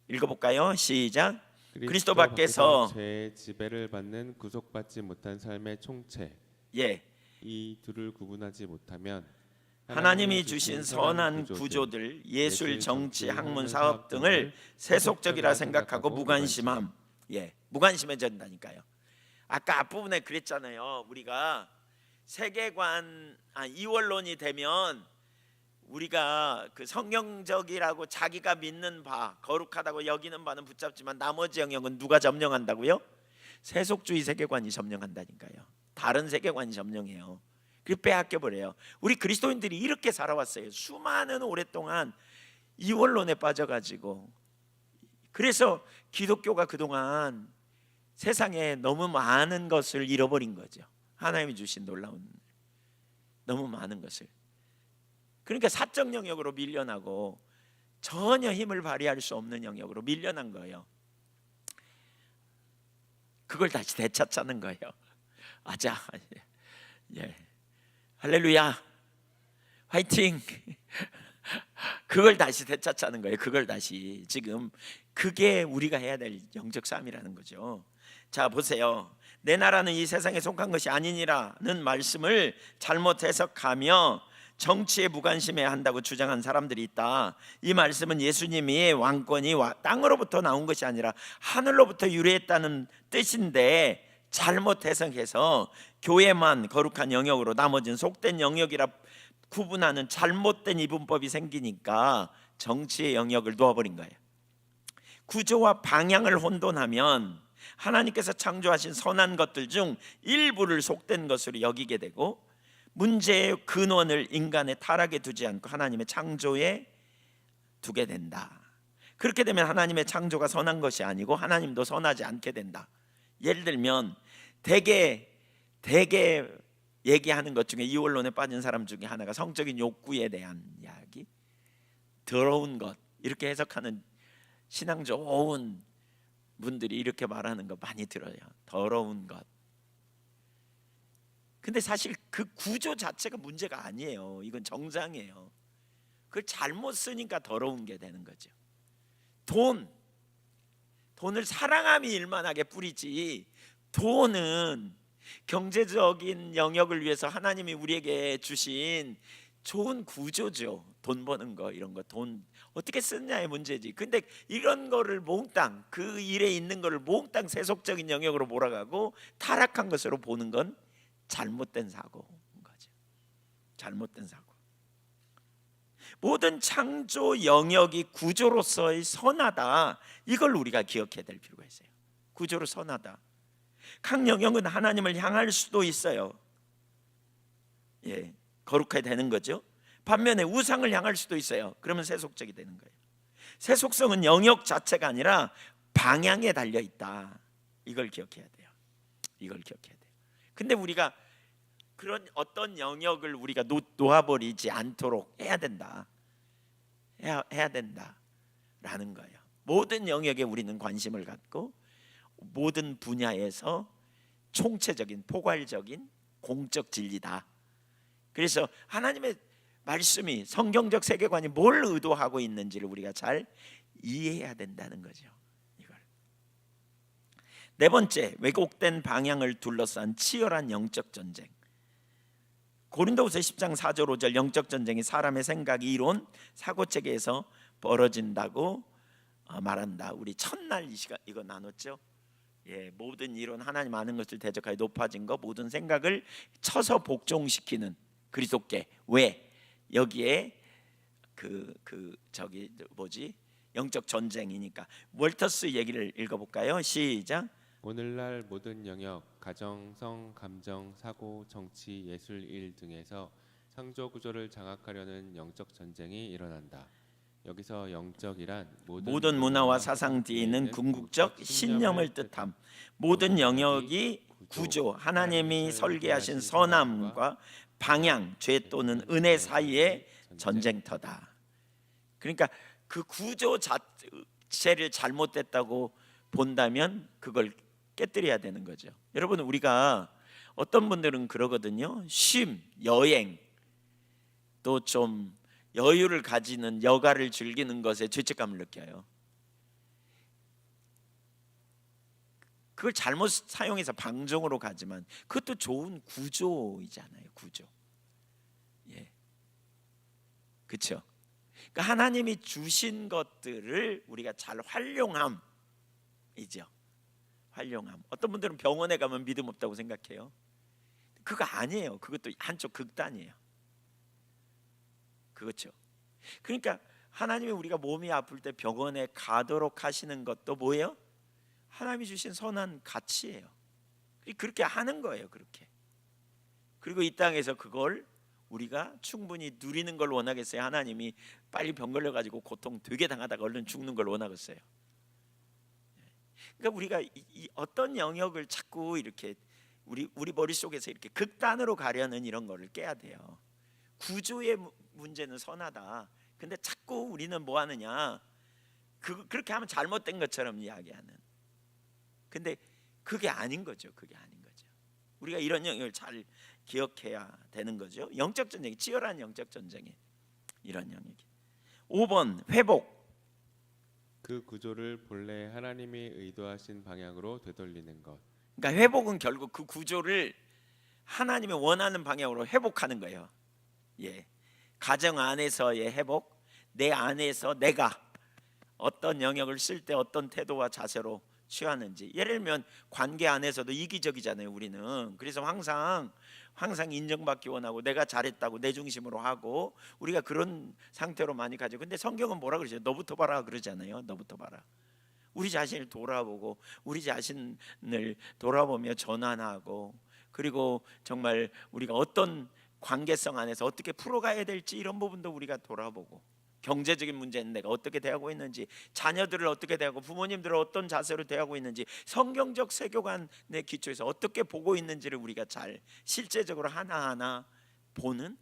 읽어볼까요? 시작. 그리스도 밖에서 죄의 지배를 받는 구속받지 못한 삶의 총체. 예, 이 둘을 구분하지 못하면 하나님이 주신 선한 구조들, 예술, 정치, 학문, 사업 등을 세속적이라 생각하고 무관심함. 예, 무관심해진다니까요. 아까 앞부분에 그랬잖아요. 우리가 세계관, 이원론이 되면 우리가 그 성경적이라고 자기가 믿는 바, 거룩하다고 여기는 바는 붙잡지만 나머지 영역은 누가 점령한다고요? 세속주의 세계관이 점령한다니까요. 다른 세계관이 점령해요. 그리고 빼앗겨 버려요. 우리 그리스도인들이 이렇게 살아왔어요. 수많은 오랫동안 이원론에 빠져가지고. 그래서 기독교가 그동안 세상에 너무 많은 것을 잃어버린 거죠. 하나님이 주신 놀라운 너무 많은 것을. 그러니까 사적 영역으로 밀려나고 전혀 힘을 발휘할 수 없는 영역으로 밀려난 거예요. 그걸 다시 되찾자는 거예요. 아자, 예, 할렐루야, 화이팅. 그걸 다시 되찾자는 거예요. 그걸 다시 지금 그게 우리가 해야 될 영적 싸움이라는 거죠. 자, 보세요. 내 나라는 이 세상에 속한 것이 아니니라는 말씀을 잘못 해석하며 정치에 무관심해야 한다고 주장한 사람들이 있다. 이 말씀은 예수님이 왕권이 땅으로부터 나온 것이 아니라 하늘로부터 유래했다는 뜻인데 잘못 해석해서 교회만 거룩한 영역으로 나머지는 속된 영역이라 구분하는 잘못된 이분법이 생기니까 정치의 영역을 놓아버린 거예요. 구조와 방향을 혼돈하면 하나님께서 창조하신 선한 것들 중 일부를 속된 것으로 여기게 되고 문제의 근원을 인간의 타락에 두지 않고 하나님의 창조에 두게 된다. 그렇게 되면 하나님의 창조가 선한 것이 아니고 하나님도 선하지 않게 된다. 예를 들면 대개 얘기하는 것 중에 이원론에 빠진 사람 중에 하나가 성적인 욕구에 대한 이야기, 더러운 것 이렇게 해석하는 신앙 좋은 분들이 이렇게 말하는 거 많이 들어요. 더러운 것. 근데 사실 그 구조 자체가 문제가 아니에요. 이건 정상이에요. 그걸 잘못 쓰니까 더러운 게 되는 거죠. 돈을 사랑함이 일만하게 뿌리지, 돈은 경제적인 영역을 위해서 하나님이 우리에게 주신 좋은 구조죠. 돈 버는 거 이런 거, 돈 어떻게 쓰느냐의 문제지. 근데 이런 거를 몽땅 그 일에 있는 거를 몽땅 세속적인 영역으로 몰아가고 타락한 것으로 보는 건 잘못된 사고인 거죠. 잘못된 사고. 모든 창조 영역이 구조로서의 선하다. 이걸 우리가 기억해야 될 필요가 있어요. 구조로 선하다. 각 영역은 하나님을 향할 수도 있어요. 예, 거룩하게 되는 거죠. 반면에 우상을 향할 수도 있어요. 그러면 세속적이 되는 거예요. 세속성은 영역 자체가 아니라 방향에 달려 있다. 이걸 기억해야 돼요. 이걸 기억해야 돼요. 근데 우리가 그런 어떤 영역을 우리가 놓아버리지 않도록 해야 된다. 해야 된다라는 거예요. 모든 영역에 우리는 관심을 갖고 모든 분야에서 총체적인 포괄적인 공적 진리다. 그래서 하나님의 말씀이 성경적 세계관이 뭘 의도하고 있는지를 우리가 잘 이해해야 된다는 거죠. 이걸. 네 번째, 왜곡된 방향을 둘러싼 치열한 영적 전쟁. 고린도후서 10장 4절 5절 영적 전쟁이 사람의 생각, 이론, 사고체계에서 벌어진다고 말한다. 우리 첫날 이 시간 이거 나눴죠. 예, 모든 이론 하나님 아는 것을 대적하여 높아진 것, 모든 생각을 쳐서 복종시키는 그리스도께. 왜? 여기에 저기 뭐지? 영적 전쟁이니까. 월터스 얘기를 읽어볼까요? 시작. 오늘날 모든 영역, 가정, 성, 감정, 사고, 정치, 예술, 일 등에서 창조 구조를 장악하려는 영적 전쟁이 일어난다. 여기서 영적이란 모든 문화와 사상 뒤에 있는 궁극적 신념을 뜻함. 모든 영역이 구조, 하나님이 설계하신 선함과 방향, 죄 또는 은혜 사이의 전쟁터다. 그러니까 그 구조 자체를 잘못됐다고 본다면 그걸 깨뜨려야 되는 거죠. 여러분, 우리가 어떤 분들은 그러거든요. 쉼, 여행, 또 좀 여유를 가지는 여가를 즐기는 것에 죄책감을 느껴요. 그걸 잘못 사용해서 방종으로 가지만 그것도 좋은 구조이잖아요. 구조. 예, 그렇죠. 그러니까 하나님이 주신 것들을 우리가 잘 활용함이죠. 활용함. 어떤 분들은 병원에 가면 믿음 없다고 생각해요. 그거 아니에요. 그것도 한쪽 극단이에요. 그렇죠. 그러니까 하나님이 우리가 몸이 아플 때 병원에 가도록 하시는 것도 뭐예요? 하나님이 주신 선한 가치예요. 그렇게 하는 거예요. 그렇게. 그리고 이 땅에서 그걸 우리가 충분히 누리는 걸 원하겠어요? 하나님이 빨리 병 걸려가지고 고통 되게 당하다가 얼른 죽는 걸 원하겠어요? 그러니까 우리가 이 어떤 영역을 자꾸 이렇게 우리 머릿속에서 이렇게 극단으로 가려는 이런 거를 깨야 돼요. 구조의 문제는 선하다. 근데 자꾸 우리는 뭐 하느냐? 그렇게 하면 잘못된 것처럼 이야기하는. 근데 그게 아닌 거죠. 그게 아닌 거죠. 우리가 이런 영역을 잘 기억해야 되는 거죠. 영적 전쟁이 치열한 영적 전쟁이 이런 영역이. 5번 회복. 그 구조를 본래 하나님이 의도하신 방향으로 되돌리는 것. 그러니까 회복은 결국 그 구조를 하나님이 원하는 방향으로 회복하는 거예요. 예, 가정 안에서의 회복, 내 안에서 내가 어떤 영역을 쓸 때 어떤 태도와 자세로 취하는지. 예를 들면 관계 안에서도 이기적이잖아요. 우리는 그래서 항상 인정받기 원하고 내가 잘했다고 내 중심으로 하고 우리가 그런 상태로 많이 가죠. 근데 성경은 뭐라 그러죠? 너부터 봐라 그러잖아요. 너부터 봐라. 우리 자신을 돌아보고 우리 자신을 돌아보며 전환하고, 그리고 정말 우리가 어떤 관계성 안에서 어떻게 풀어가야 될지 이런 부분도 우리가 돌아보고, 경제적인 문제는 내가 어떻게 대하고 있는지, 자녀들을 어떻게 대하고 부모님들을 어떤 자세로 대하고 있는지, 성경적 세계관의 기초에서 어떻게 보고 있는지를 우리가 잘 실제적으로 하나하나 보는,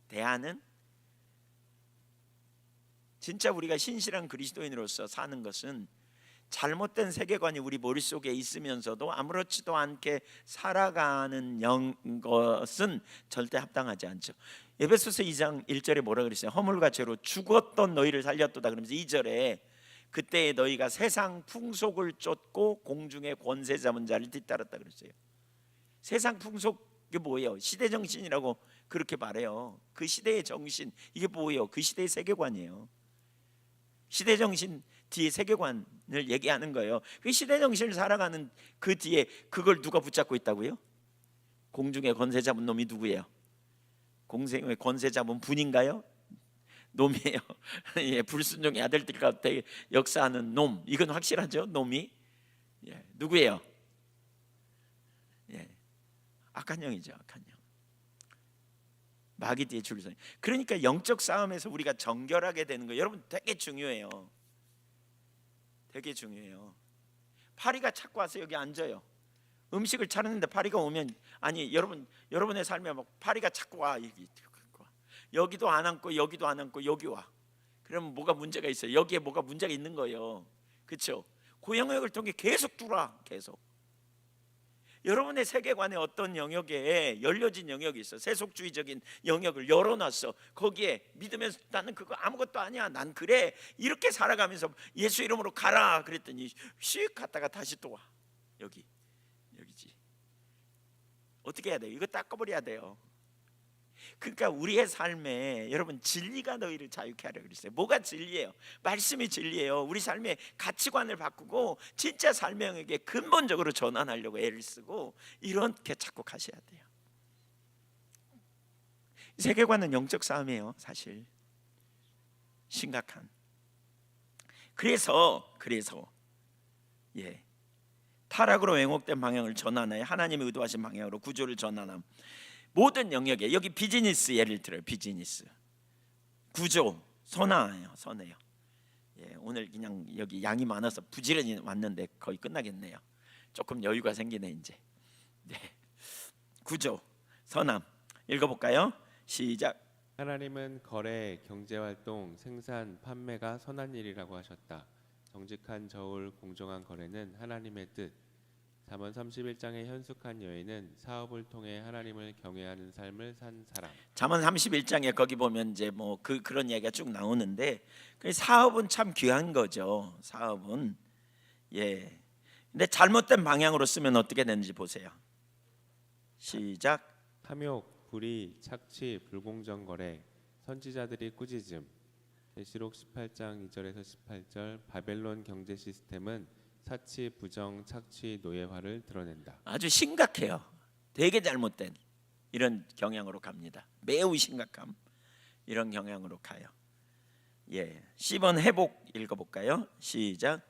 대하는, 진짜 우리가 신실한 그리스도인으로서 사는 것은 잘못된 세계관이 우리 머릿속에 있으면서도 아무렇지도 않게 살아가는 것은 절대 합당하지 않죠. 에베소서 2장 1절에 뭐라 그랬어요? 허물과 죄로 죽었던 너희를 살렸도다 그러면서 2절에 그때 너희가 세상 풍속을 쫓고 공중의 권세 잡은 자를 뒤따랐다 그랬어요. 세상 풍속이 뭐예요? 시대 정신이라고 그렇게 말해요. 그 시대의 정신, 이게 뭐예요? 그 시대의 세계관이에요. 시대 정신 뒤에 세계관을 얘기하는 거예요. 그 시대 정신을 살아가는 그 뒤에 그걸 누가 붙잡고 있다고요? 공중의 권세 잡은 놈이 누구예요? 공중의 권세 잡은 분인가요? 놈이에요. 예, 불순종의 아들들 가운데 역사하는 놈. 이건 확실하죠? 놈이 누구예요? 악한 영이죠. 악한 영. 마귀 뒤에 줄 서. 그러니까 영적 싸움에서 우리가 정결하게 되는 거 여러분 되게 중요해요. 되게 중요해요. 파리가 자꾸 와서 여기 앉아요. 음식을 차렸는데 파리가 오면, 아니 여러분의 삶에 막 파리가 자꾸 와. 여기도 안 앉고 여기도 안 앉고 여기 와. 그러면 뭐가 문제가 있어요? 여기에 뭐가 문제가 있는 거예요. 그렇죠? 그 영역을 통해 계속 뚫어. 계속. 여러분의 세계관에 어떤 영역에 열려진 영역이 있어. 세속주의적인 영역을 열어놨어. 거기에 믿으면서 나는 그거 아무것도 아니야, 난 그래, 이렇게 살아가면서 예수 이름으로 가라 그랬더니 씩 갔다가 다시 또 와. 여기지. 어떻게 해야 돼요? 이거 닦아버려야 돼요. 그러니까 우리의 삶에 여러분 진리가 너희를 자유케 하려 그랬어요. 뭐가 진리예요? 말씀이 진리예요. 우리 삶의 가치관을 바꾸고 진짜 삶의 영역에 근본적으로 전환하려고 애를 쓰고 이렇게 자꾸 가셔야 돼요. 세계관은 영적 싸움이에요, 사실. 심각한. 그래서 타락으로 왜곡된 방향을 전환하여 하나님의 의도하신 방향으로 구조를 전환함. 모든 영역에, 여기 비즈니스 예를 들어요. 비즈니스 구조 선해요. 오늘 그냥 여기 양이 많아서 부지런히 왔는데 거의 끝나겠네요. 조금 여유가 생기네 이제. 구조 선함 읽어볼까요? 시작. 하나님은 거래, 경제활동, 생산, 판매가 선한 일이라고 하셨다. 정직한 저울, 공정한 거래는 하나님의 뜻. 잠언 31장의 현숙한 여인은 사업을 통해 하나님을 경외하는 삶을 산 사람. 잠언 31장에 거기 보면 이제 뭐 그런 이야기가 쭉 나오는데 사업은 참 귀한 거죠. 사업은 근데 잘못된 방향으로 쓰면 어떻게 되는지 보세요. 시작. 탐욕, 불의, 착취, 불공정 거래, 선지자들이 꾸짖음. 계시록 18장 2절에서 18절. 바벨론 경제 시스템은 사치, 부정, 착취, 노예화를 드러낸다. 아주 심각해요. 되게 잘못된 이런 경향으로 갑니다. 매우 심각함 이런 경향으로 가요. 10번 회복 읽어볼까요? 시작.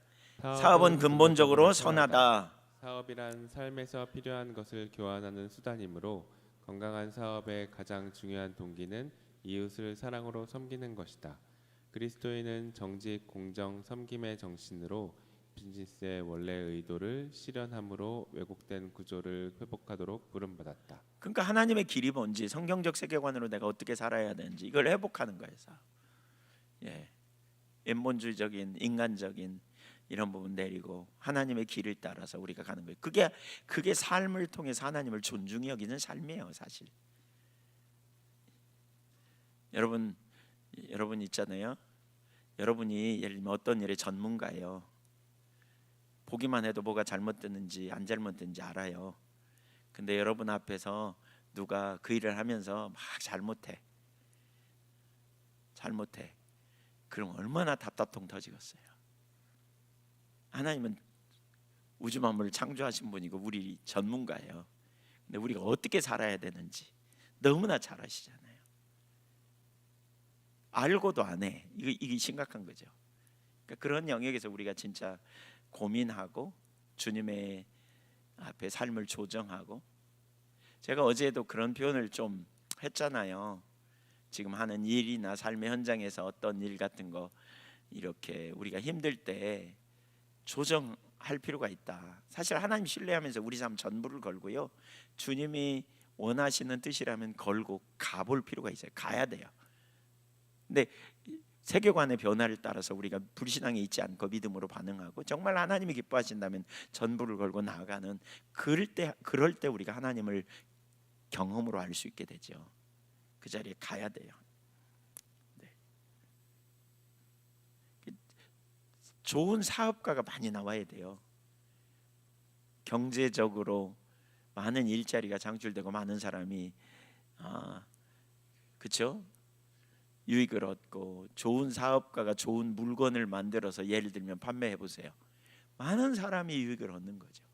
사업은 근본적으로 선하다. 사업이란 삶에서 필요한 것을 교환하는 수단이므로 건강한 사업의 가장 중요한 동기는 이웃을 사랑으로 섬기는 것이다. 그리스도인은 정직, 공정, 섬김의 정신으로 비즈니스의 원래 의도를 실현함으로 왜곡된 구조를 회복하도록 부름받았다. 그러니까 하나님의 길이 뭔지, 성경적 세계관으로 내가 어떻게 살아야 되는지 이걸 회복하는 거예요. 인본주의적인 인간적인 이런 부분 내리고 하나님의 길을 따라서 우리가 가는 거예요. 그게 삶을 통해서 하나님을 존중히 여기는 삶이에요, 사실. 여러분 있잖아요. 여러분이 예를 들면 어떤 일의 전문가예요. 보기만 해도 뭐가 잘못됐는지 안 잘못됐는지 알아요. 근데 여러분 앞에서 누가 그 일을 하면서 막 잘못해. 그럼 얼마나 답답통 터지겠어요. 하나님은 우주 만물을 창조하신 분이고 우리 전문가예요. 근데 우리가 어떻게 살아야 되는지 너무나 잘 아시잖아요. 알고도 안 해. 이게 심각한 거죠. 그러니까 그런 영역에서 우리가 진짜 고민하고 주님의 앞에 삶을 조정하고, 제가 어제도 그런 표현을 좀 했잖아요. 지금 하는 일이나 삶의 현장에서 어떤 일 같은 거 이렇게 우리가 힘들 때 조정할 필요가 있다. 사실 하나님 신뢰하면서 우리 삶 전부를 걸고요, 주님이 원하시는 뜻이라면 걸고 가볼 필요가 있어요. 가야 돼요. 근데 세계관의 변화를 따라서 우리가 불신앙에 있지 않고 믿음으로 반응하고 정말 하나님이 기뻐하신다면 전부를 걸고 나아가는, 그럴 때 우리가 하나님을 경험으로 알 수 있게 되죠. 그 자리에 가야 돼요. 좋은 사업가가 많이 나와야 돼요. 경제적으로 많은 일자리가 창출되고 많은 사람이 그렇죠? 유익을 얻고, 좋은 사업가가 좋은 물건을 만들어서 예를 들면 판매해 보세요. 많은 사람이 유익을 얻는 거죠.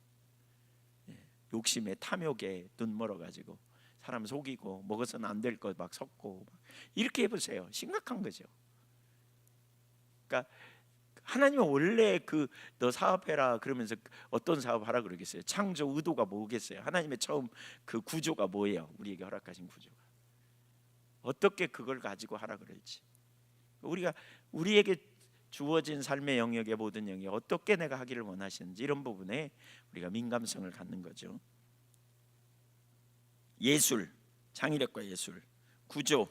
욕심에 탐욕에 눈 멀어 가지고 사람 속이고 먹어서는 안 될 것 막 섞고 이렇게 해보세요. 심각한 거죠. 그러니까 하나님은 원래 너 사업해라 그러면서 어떤 사업하라 그러겠어요? 창조 의도가 뭐겠어요? 하나님의 처음 그 구조가 뭐예요? 우리에게 허락하신 구조가 어떻게 그걸 가지고 하라 그럴지, 우리에게 주어진 삶의 영역의 모든 영역 어떻게 내가 하기를 원하시는지 이런 부분에 우리가 민감성을 갖는 거죠. 예술, 창의력과 예술, 구조.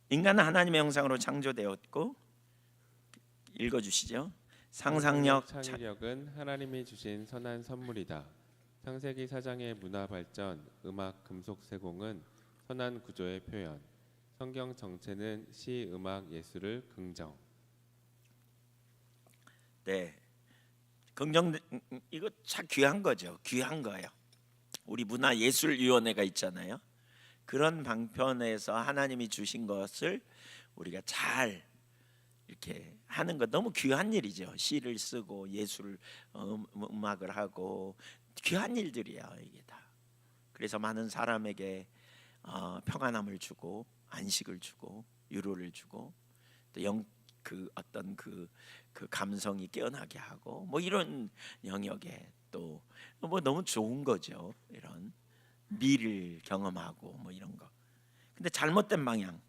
인간은 하나님의 형상으로 창조되었고, 읽어주시죠. 상상력, 창의력은 하나님이 주신 선한 선물이다. 창세기 4장의 문화 발전, 음악, 금속 세공은 선한 구조의 표현. 성경 정체는 시, 음악, 예술을 긍정. 네, 긍정 이거 참 귀한 거죠. 귀한 거예요. 우리 문화예술위원회가 있잖아요. 그런 방편에서 하나님이 주신 것을 우리가 잘 이렇게 하는 거 너무 귀한 일이죠. 시를 쓰고 예술 음악을 하고 귀한 일들이야 이게 다. 그래서 많은 사람에게 평안함을 주고 안식을 주고 위로를 주고 또 그 어떤 그 감성이 깨어나게 하고 뭐 이런 영역에 또 뭐 너무 좋은 거죠. 이런 미를 경험하고 뭐 이런 거. 근데 잘못된 방향,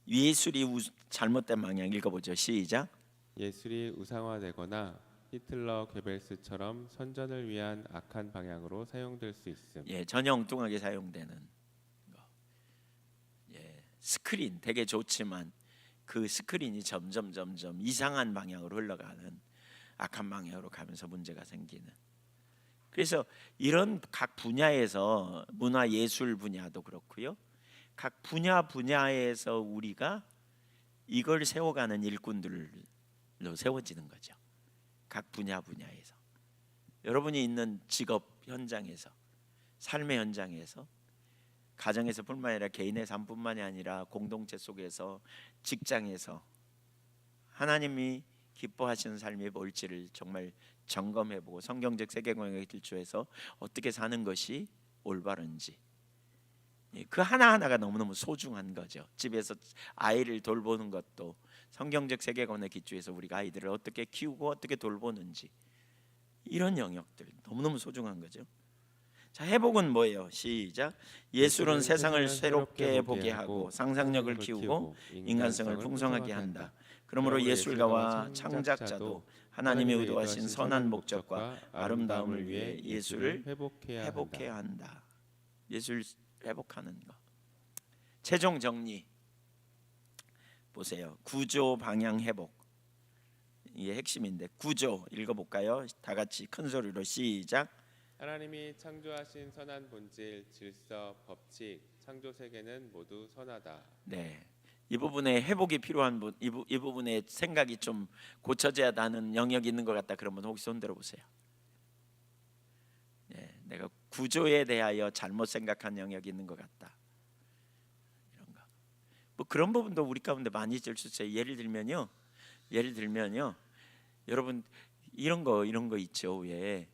예술이 잘못된 방향 읽어보죠. 시작. 예술이 우상화되거나 히틀러 괴벨스처럼 선전을 위한 악한 방향으로 사용될 수 있음. 예, 전혀 엉뚱하게 사용되는 거. 예, 스크린 되게 좋지만 그 스크린이 점점 이상한 방향으로 흘러가는 악한 방향으로 가면서 문제가 생기는. 그래서 이런 각 분야에서 문화 예술 분야도 그렇고요. 각 분야에서 우리가 이걸 세워가는 일꾼들로 세워지는 거죠. 각 분야에서 여러분이 있는 직업 현장에서 삶의 현장에서 가정에서뿐만 아니라 개인의 삶뿐만이 아니라 공동체 속에서 직장에서 하나님이 기뻐하시는 삶이 뭘지를 정말 점검해보고 성경적 세계관에 기초해서 어떻게 사는 것이 올바른지 그 하나하나가 너무너무 소중한 거죠. 집에서 아이를 돌보는 것도 성경적 세계관에 기초해서 우리가 아이들을 어떻게 키우고 어떻게 돌보는지 이런 영역들 너무너무 소중한 거죠. 자, 회복은 뭐예요? 시작. 예술은 세상을 새롭게 보게 하고 상상력을 키우고 인간성을 풍성하게 한다. 그러므로 예술가와 창작자도 하나님의 의도하신 선한 목적과 아름다움을 위해 예술을 회복해야 한다. 예술 회복하는 거. 최종 정리 보세요. 구조 방향 회복. 이게 핵심인데 구조 읽어볼까요? 다 같이 큰 소리로 시작. 하나님이 창조하신 선한 본질, 질서, 법칙, 창조 세계는 모두 선하다. 네, 이 부분에 회복이 필요한 분, 이 부분에 생각이 좀 고쳐져야 하는 영역이 있는 것 같다. 그러면 혹시 손 들어보세요. 네, 내가 구조에 대하여 잘못 생각한 영역이 있는 것 같다. 이런 거. 뭐 그런 부분도 우리 가운데 많이 있을 수 있어요. 예를 들면요, 여러분 이런 거 있죠. 왜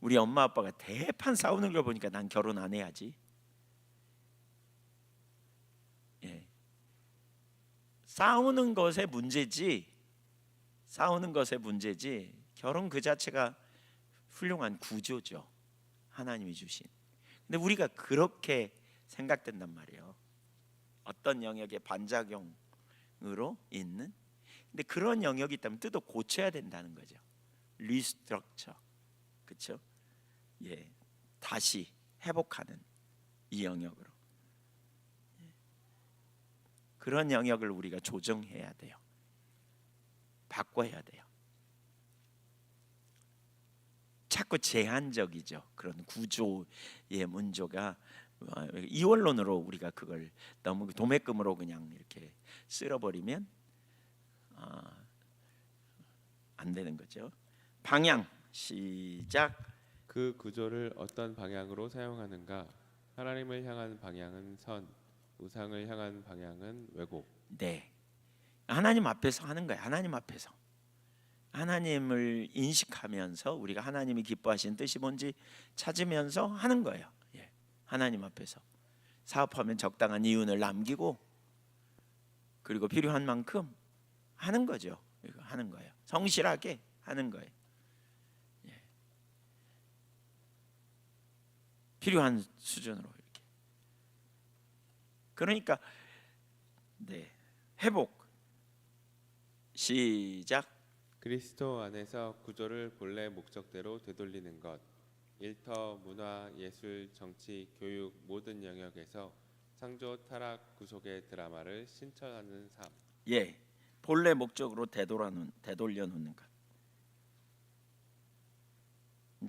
우리 엄마 아빠가 대판 싸우는 걸 보니까 난 결혼 안 해야지. 예. 싸우는 것의 문제지 결혼 그 자체가 훌륭한 구조죠. 하나님이 주신. 근데 우리가 그렇게 생각된단 말이에요. 어떤 영역의 반작용으로 있는. 근데 그런 영역이 있다면 뜯어 고쳐야 된다는 거죠. 리스트럭처. 그렇죠? 예. 다시 회복하는 이 영역으로. 그런 영역을 우리가 조정해야 돼요. 바꿔야 돼요. 자꾸 제한적이죠. 그런 구조의 문조가 이원론으로 우리가 그걸 너무 도매금으로 그냥 이렇게 쓸어버리면 안 되는 거죠. 방향 시작. 그 구조를 어떤 방향으로 사용하는가? 하나님을 향한 방향은 선, 우상을 향한 방향은 왜곡. 네, 하나님 앞에서 하는 거예요. 하나님 앞에서 하나님을 인식하면서 우리가 하나님이 기뻐하시는 뜻이 뭔지 찾으면서 하는 거예요. 예. 하나님 앞에서 사업하면 적당한 이윤을 남기고 그리고 필요한 만큼 하는 거죠. 이거 하는 거예요. 성실하게 하는 거예요. 예. 필요한 수준으로 이렇게. 그러니까 네, 회복 시작. 그리스도 안에서 구조를 본래 목적대로 되돌리는 것. 일터, 문화, 예술, 정치, 교육 모든 영역에서 창조, 타락, 구속의 드라마를 신천하는 삶. 예, 본래 목적으로 되돌려 놓는 것.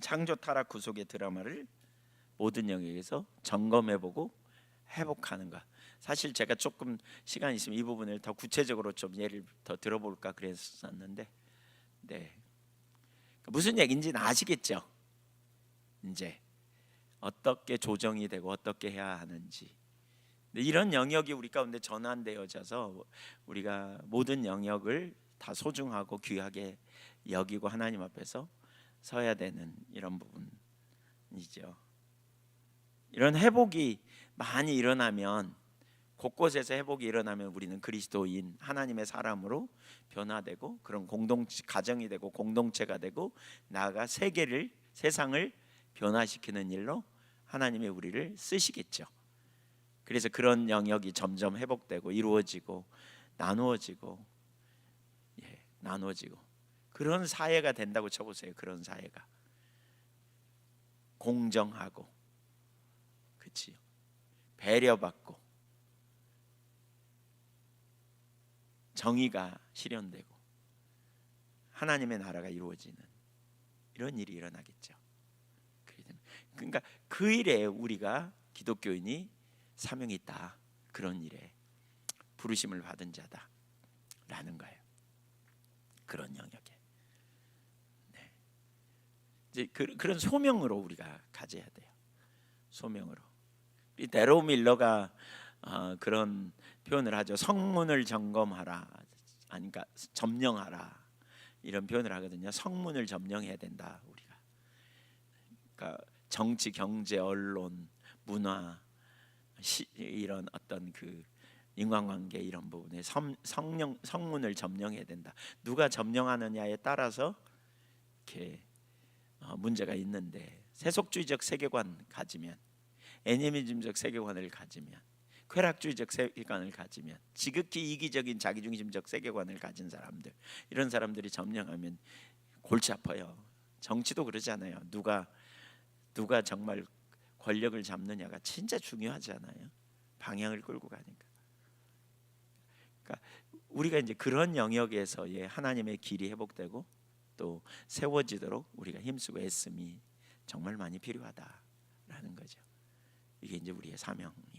창조 타락 구속의 드라마를 모든 영역에서 점검해보고 회복하는 것. 사실 제가 조금 시간 있으면 이 부분을 더 구체적으로 좀 예를 더 들어볼까 그랬었는데, 네, 무슨 얘기인지는 아시겠죠? 이제 어떻게 조정이 되고 어떻게 해야 하는지. 이런 영역이 우리 가운데 전환되어져서 우리가 모든 영역을 다 소중하고 귀하게 여기고 하나님 앞에서 서야 되는 이런 부분이죠. 이런 회복이 많이 일어나면, 곳곳에서 회복이 일어나면 우리는 그리스도인 하나님의 사람으로 변화되고 그런 공동체 가정이 되고 공동체가 되고 나아가 세상을 변화시키는 일로 하나님의 우리를 쓰시겠죠. 그래서 그런 영역이 점점 회복되고 이루어지고 나누어지고 나누어지고 그런 사회가 된다고 쳐보세요. 그런 사회가 공정하고, 그치요, 배려받고 정의가 실현되고 하나님의 나라가 이루어지는 이런 일이 일어나겠죠. 그러니까 그 일에 우리가 기독교인이 사명이 있다. 그런 일에 부르심을 받은 자다라는 거예요. 그런 영역에. 네. 이제 그런 소명으로 우리가 가져야 돼요. 소명으로. 데로 밀러가 그런 표현을 하죠. 성문을 점검하라, 그러니까 점령하라, 이런 표현을 하거든요. 성문을 점령해야 된다 우리가. 그러니까 정치, 경제, 언론, 문화, 이런 어떤 그 인간관계 이런 부분에 성문을 점령해야 된다. 누가 점령하느냐에 따라서 이렇게 문제가 있는데, 세속주의적 세계관 가지면, 애니미즘적 세계관을 가지면, 쾌락주의적 세계관을 가지면, 지극히 이기적인 자기중심적 세계관을 가진 사람들, 이런 사람들이 점령하면 골치 아파요. 정치도 그러잖아요. 누가 정말 권력을 잡느냐가 진짜 중요하잖아요. 방향을 끌고 가니까. 그러니까 우리가 이제 그런 영역에서의 하나님의 길이 회복되고 또 세워지도록 우리가 힘쓰고 애씀이 정말 많이 필요하다라는 거죠. 이게 이제 우리의 사명이